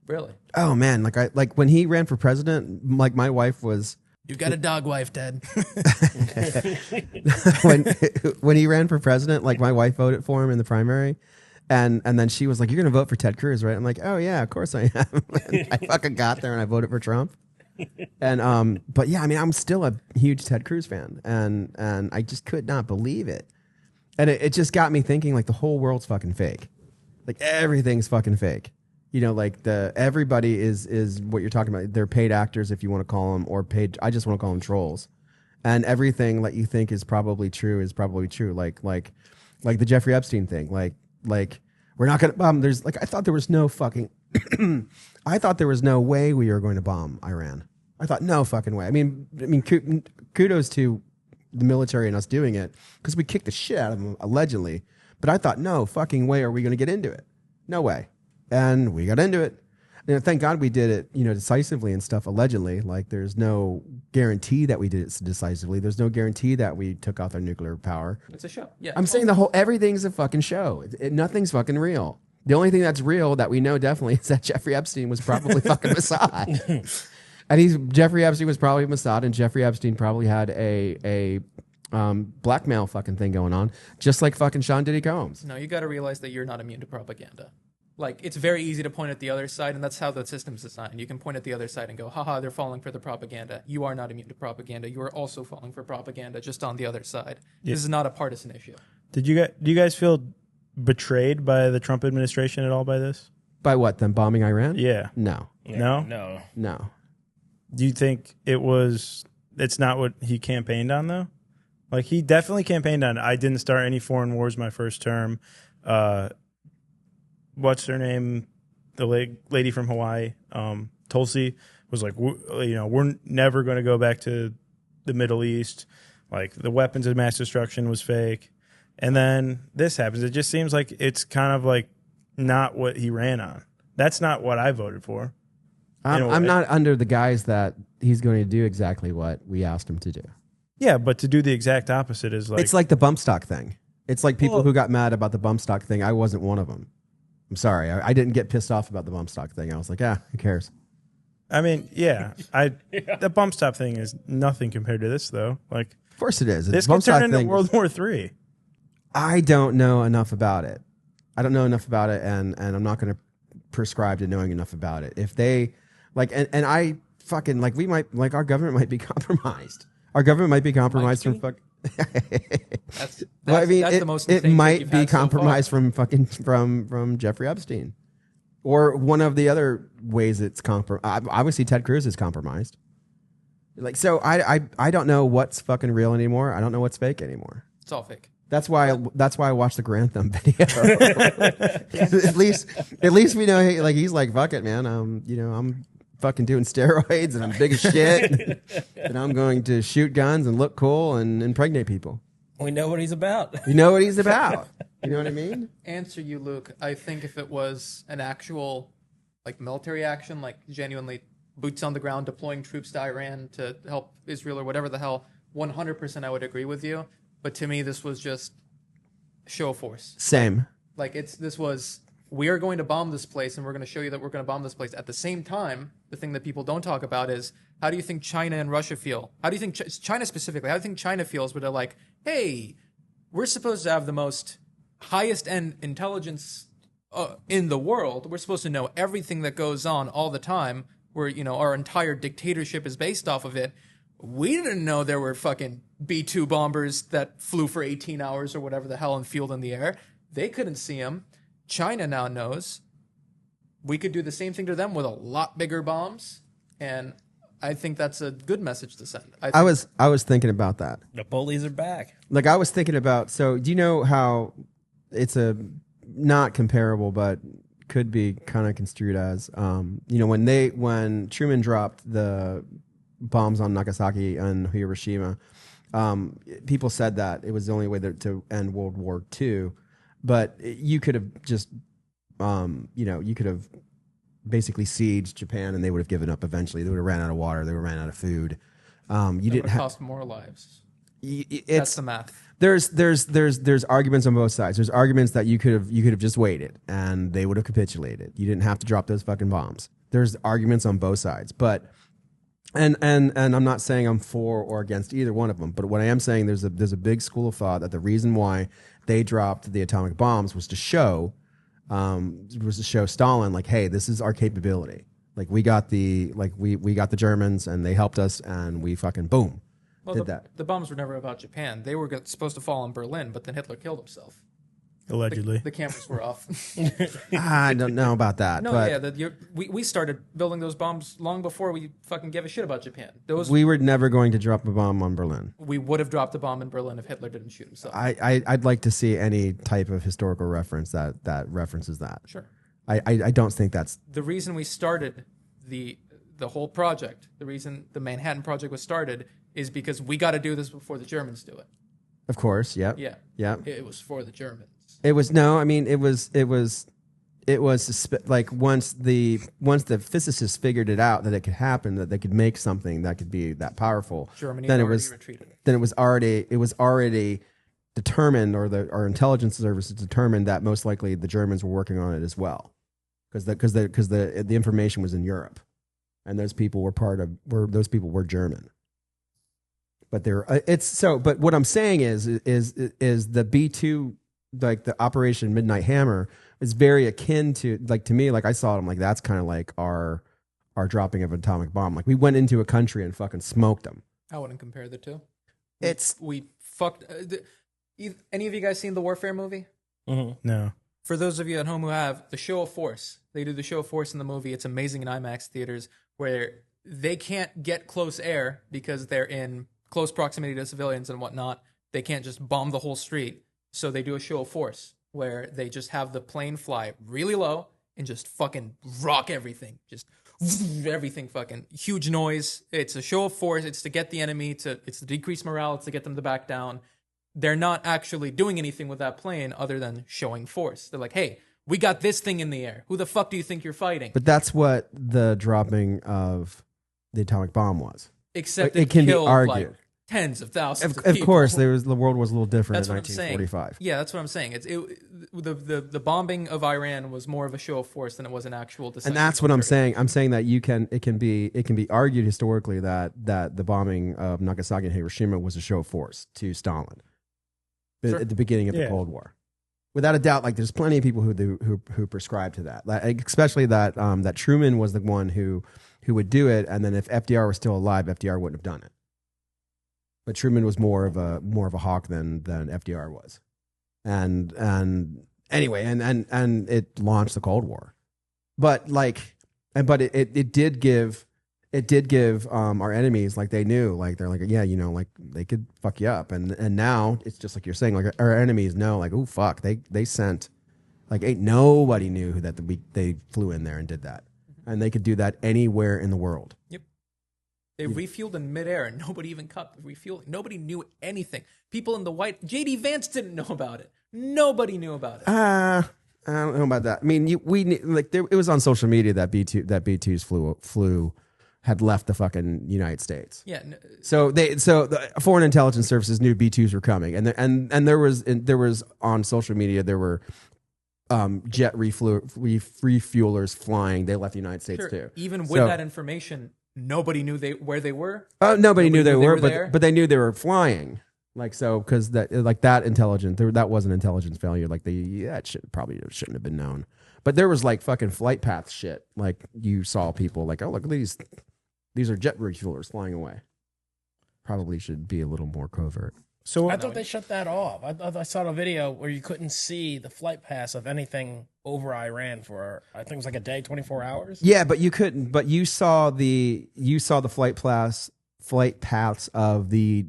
Really? Oh man, like when he ran for president, like my wife was. You got a dog wife, Ted. when he ran for president, like my wife voted for him in the primary, and then she was like, "You're gonna vote for Ted Cruz, right?" I'm like, "Oh yeah, of course I am." I fucking got there and I voted for Trump. And but yeah, I mean, I'm still a huge Ted Cruz fan, and I just could not believe it, and it just got me thinking like the whole world's fucking fake, like everything's fucking fake. Like everybody is what you're talking about. They're paid actors, if you want to call them, or paid. I just want to call them trolls. And everything that you think is probably true is probably true. Like the Jeffrey Epstein thing. Like we're not gonna bomb. There's like I thought there was no fucking. I thought there was no way we were going to bomb Iran. I thought no fucking way. I mean, kudos to the military and us doing it because we kicked the shit out of them allegedly. But I thought no fucking way are we going to get into it. No way. And we got into it. Thank God we did it, decisively and stuff, allegedly. Like, there's no guarantee that we did it decisively. There's no guarantee that we took off their nuclear power. It's a show. Yeah. I'm saying everything's a fucking show. Nothing's fucking real. The only thing that's real that we know definitely is that Jeffrey Epstein was probably fucking Mossad. And Jeffrey Epstein was probably Mossad, and Jeffrey Epstein probably had a blackmail fucking thing going on, just like fucking Sean Diddy Combs. No, you got to realize that you're not immune to propaganda. Like, it's very easy to point at the other side, and that's how the system's designed. You can point at the other side and go, haha, they're falling for the propaganda. You are not immune to propaganda. You are also falling for propaganda, just on the other side. Yeah. This is not a partisan issue. Do you guys feel betrayed by the Trump administration at all by this? By what, them bombing Iran? Yeah. No. No? No. Do you think it's not what he campaigned on, though? Like, he definitely campaigned on, I didn't start any foreign wars my first term. What's her name? The lady from Hawaii, Tulsi, was like, we're never going to go back to the Middle East. Like, the weapons of mass destruction was fake. And then this happens. It just seems like it's kind of like not what he ran on. That's not what I voted for. I'm not under the guise that he's going to do exactly what we asked him to do. Yeah, but to do the exact opposite is like It's like the bump stock thing. It's like people Well- who got mad about the bump stock thing. I wasn't one of them. I'm sorry. I didn't get pissed off about the bump stock thing. I was like, who cares? I mean, the bump stop thing is nothing compared to this though. Like Of course it is. this Bump could turn stock into thing World War III. I don't know enough about it. I don't know enough about it, and I'm not going to prescribe to knowing enough about it. If they like, and I fucking like, we might like our government might be compromised. Our government might be compromised from fuck. That's Well, I mean, that's it, the most it insane take might you've be had so far. compromised from fucking from Jeffrey Epstein, or one of the other ways it's compromised. Obviously, Ted Cruz is compromised. Like, so I don't know what's fucking real anymore. I don't know what's fake anymore. It's all fake. That's why I watched the Grantham video. at least we know he's like, fuck it, man. I'm fucking doing steroids and I'm big as shit and I'm going to shoot guns and look cool and impregnate people. We know what he's about. You know what he's about. You know what I mean? Answer you, Luke. I think if it was an actual like military action, like genuinely boots on the ground, deploying troops to Iran to help Israel or whatever the hell, 100% I would agree with you. But to me, this was just show of force. Same. Like this was, we are going to bomb this place and we're going to show you that we're going to bomb this place. At the same time, the thing that people don't talk about is, how do you think China and Russia feel? How do you think China specifically, how do you think China feels where they're like, hey, we're supposed to have the most highest end intelligence in the world. We're supposed to know everything that goes on all the time. Where, our entire dictatorship is based off of it. We didn't know there were fucking B-2 bombers that flew for 18 hours or whatever the hell and fueled in the air. They couldn't see them. China now knows. We could do the same thing to them with a lot bigger bombs. And I think that's a good message to send. I was thinking about that. The bullies are back. Like I was thinking about, so do you know how it's a not comparable, but could be kind of construed as, when Truman dropped the bombs on Nagasaki and Hiroshima, people said that it was the only way to end World War II. But you could have just, you could have basically sieged Japan and they would have given up eventually. They would have ran out of water. They would have ran out of food. You didn't have cost more lives. It's That's the math. There's arguments on both sides. There's arguments that you could have just waited and they would have capitulated. You didn't have to drop those fucking bombs. There's arguments on both sides, but and I'm not saying I'm for or against either one of them. But what I am saying, there's a big school of thought that the reason why they dropped the atomic bombs was to show Stalin, like, hey, this is our capability. Like we got the Germans and they helped us and we fucking boom. Well, that. The bombs were never about Japan. They were supposed to fall in Berlin, but then Hitler killed himself. Allegedly. The cameras were off. I don't know about that. No, but yeah, we started building those bombs long before we fucking gave a shit about Japan. We were never going to drop a bomb on Berlin. We would have dropped a bomb in Berlin if Hitler didn't shoot himself. I'd like to see any type of historical reference that references that. Sure. I don't think that's the reason we started the whole project. The reason the Manhattan Project was started is because we got to do this before the Germans do it. Of course, yeah. Yeah. Yeah. It was for the Germans. It was like once the physicists figured it out that it could happen, that they could make something that could be that powerful. Germany then had it was retreated. Then it was already determined, or our intelligence services determined that most likely the Germans were working on it as well, because the information was in Europe, and those people were German. But but what I'm saying is the B-2, like the Operation Midnight Hammer, is very akin to, like, to me, like I saw it, I'm like, that's kind of like our dropping of an atomic bomb. Like we went into a country and fucking smoked them. I wouldn't compare the two. We fucked. Any of you guys seen the Warfare movie? Mm-hmm. No. For those of you at home who have, the show of force, they do the show of force in the movie. It's amazing in IMAX theaters, where they can't get close air because they're in close proximity to civilians and whatnot. They can't just bomb the whole street. So they do a show of force where they just have the plane fly really low and just fucking rock everything. Just everything fucking huge noise. It's a show of force. It's to get the enemy it's to decrease morale. It's to get them to back down. They're not actually doing anything with that plane other than showing force. They're like, hey, We got this thing in the air. Who the fuck do you think you're fighting? But that's what the dropping of the atomic bomb was. Except it can be killed, argued. like, tens of thousands of Of people. course, the world was a little different That's in what I'm saying. 1945. Yeah, that's what I'm saying. The bombing of Iran was more of a show of force than it was an actual decisive. And that's what I'm saying. I'm saying that it can be argued historically that the bombing of Nagasaki and Hiroshima was a show of force to Stalin at the beginning of the Cold War. Without a doubt, like there's plenty of people who prescribe to that. Like, especially that that Truman was the one who would do it, and then if FDR was still alive, FDR wouldn't have done it. But Truman was more of a hawk than FDR was, and anyway, and it launched the Cold War. But it did give our enemies, like, they knew, like, they're like, yeah, you know, like, they could fuck you up, and now it's just like you're saying, like, our enemies know, like, oh fuck, they sent, like, ain't nobody knew that they flew in there and did that, and they could do that anywhere in the world. Yep. They refueled in midair, and nobody even cut the refueling. Nobody knew anything. People in the White, J.D. Vance didn't know about it. Nobody knew about it. I don't know about that. I mean, it was on social media that B2s flew had left the fucking United States. Yeah. So the foreign intelligence services knew B2s were coming, and there was on social media there were jet refuelers flying. They left the United States too. Even with that information, nobody knew where they were. Nobody knew they were, there. but they knew they were flying. Like, so, because that intelligence, that was an intelligence failure. Like, it shouldn't have been known. But there was like fucking flight path shit. Like, you saw people like, oh, look at these are jet refuelers flying away. Probably should be a little more covert. So I thought they shut that off. I saw a video where you couldn't see the flight paths of anything over Iran for, I think it was like a day, 24 hours. Yeah, but you couldn't. But you saw the flight paths of the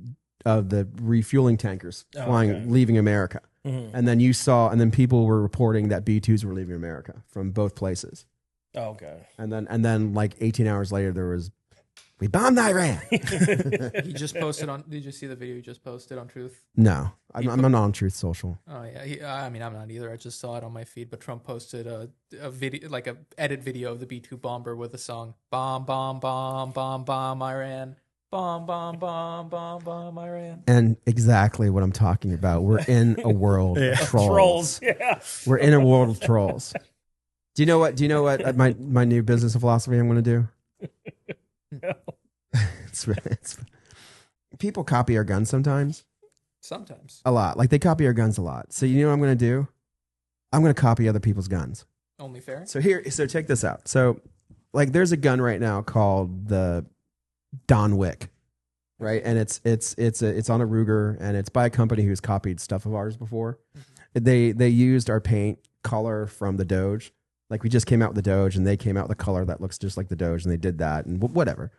refueling tankers flying, leaving America, and then people were reporting that B2s were leaving America from both places. Oh, okay. And then like 18 hours later, there was, we bombed Iran. He just posted on. Did you see the video he just posted on Truth? No, I'm not on Truth Social. Oh yeah, I mean, I'm not either. I just saw it on my feed. But Trump posted a video, like a edit video of the B2 bomber with a song, "Bomb, bomb, bomb, bomb, bomb, Iran." Bomb, bomb, bomb, bomb, bomb, Iran. And exactly what I'm talking about. We're in a world of trolls. Trolls, yeah. We're in a world of trolls. Do you know what my new business philosophy I'm going to do? No. It's people copy our guns sometimes. Sometimes. A lot. Like, they copy our guns a lot. So you know what I'm going to do? I'm going to copy other people's guns. Only fair. So check this out. So, like, there's a gun right now called the Don Wick, right? And it's on a Ruger, and it's by a company who's copied stuff of ours before. Mm-hmm. They used our paint color from the Doge. Like, we just came out with the Doge, and they came out with a color that looks just like the Doge, and they did that, and whatever.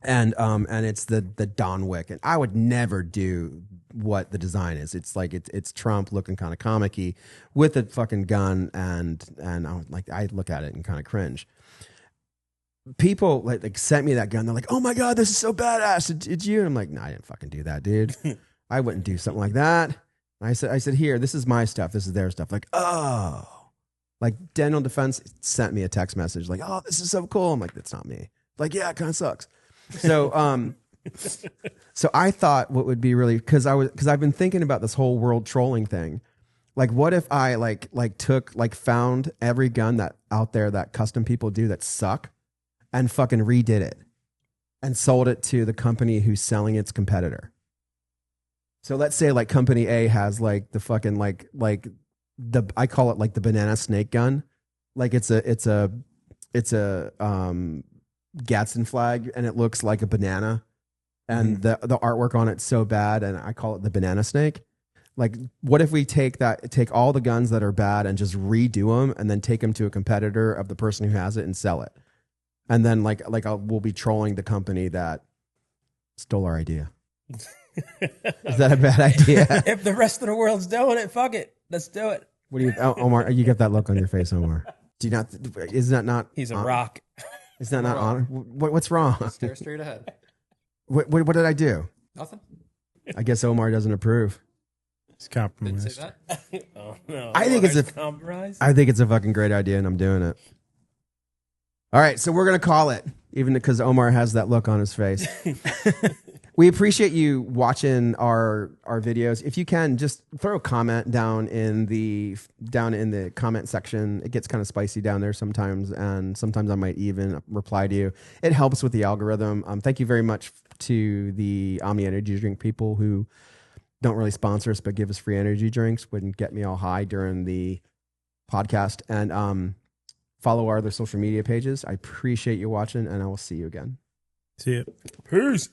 And it's the Don Wick, and I would never do what the design is. It's like it's Trump looking kind of comic-y with a fucking gun, and I look at it and kind of cringe. People like sent me that gun. They're like, "Oh my god, this is so badass! It's you." And I'm like, "No, I didn't fucking do that, dude. I wouldn't do something like that." And I said, "Here, this is my stuff. This is their stuff." Like, oh, like Daniel Defense sent me a text message like, "Oh, this is so cool." I'm like, "That's not me." Like, yeah, it kind of sucks. So, so I thought what would be really because I've been thinking about this whole world trolling thing. Like, what if I found every gun that out there that custom people do that suck, and fucking redid it and sold it to the company who's selling its competitor. So let's say like company A has like the fucking I call it like the banana snake gun. Like it's a Gadsden flag, and it looks like a banana, and the artwork on it's so bad, and I call it the banana snake. Like, what if we take all the guns that are bad and just redo them, and then take them to a competitor of the person who has it and sell it? And then we'll be trolling the company that stole our idea. Is that a bad idea? If the rest of the world's doing it, fuck it. Let's do it. What do you, Omar? You get that look on your face, Omar. Do you not? Is that not? He's a rock. Is that not honor? What's wrong? Stare straight ahead. What did I do? Nothing. I guess Omar doesn't approve. It's Didn't compromised. say that. Oh no! I think it's a compromise. I think it's a fucking great idea, and I'm doing it. All right, so we're gonna call it, even because Omar has that look on his face. We appreciate you watching our videos. If you can, just throw a comment down in the comment section. It gets kind of spicy down there sometimes, and sometimes I might even reply to you. It helps with the algorithm. Thank you very much to the Omni Energy Drink people who don't really sponsor us but give us free energy drinks. Wouldn't get me all high during the podcast. And follow our other social media pages. I appreciate you watching, and I will see you again. See it. Peace.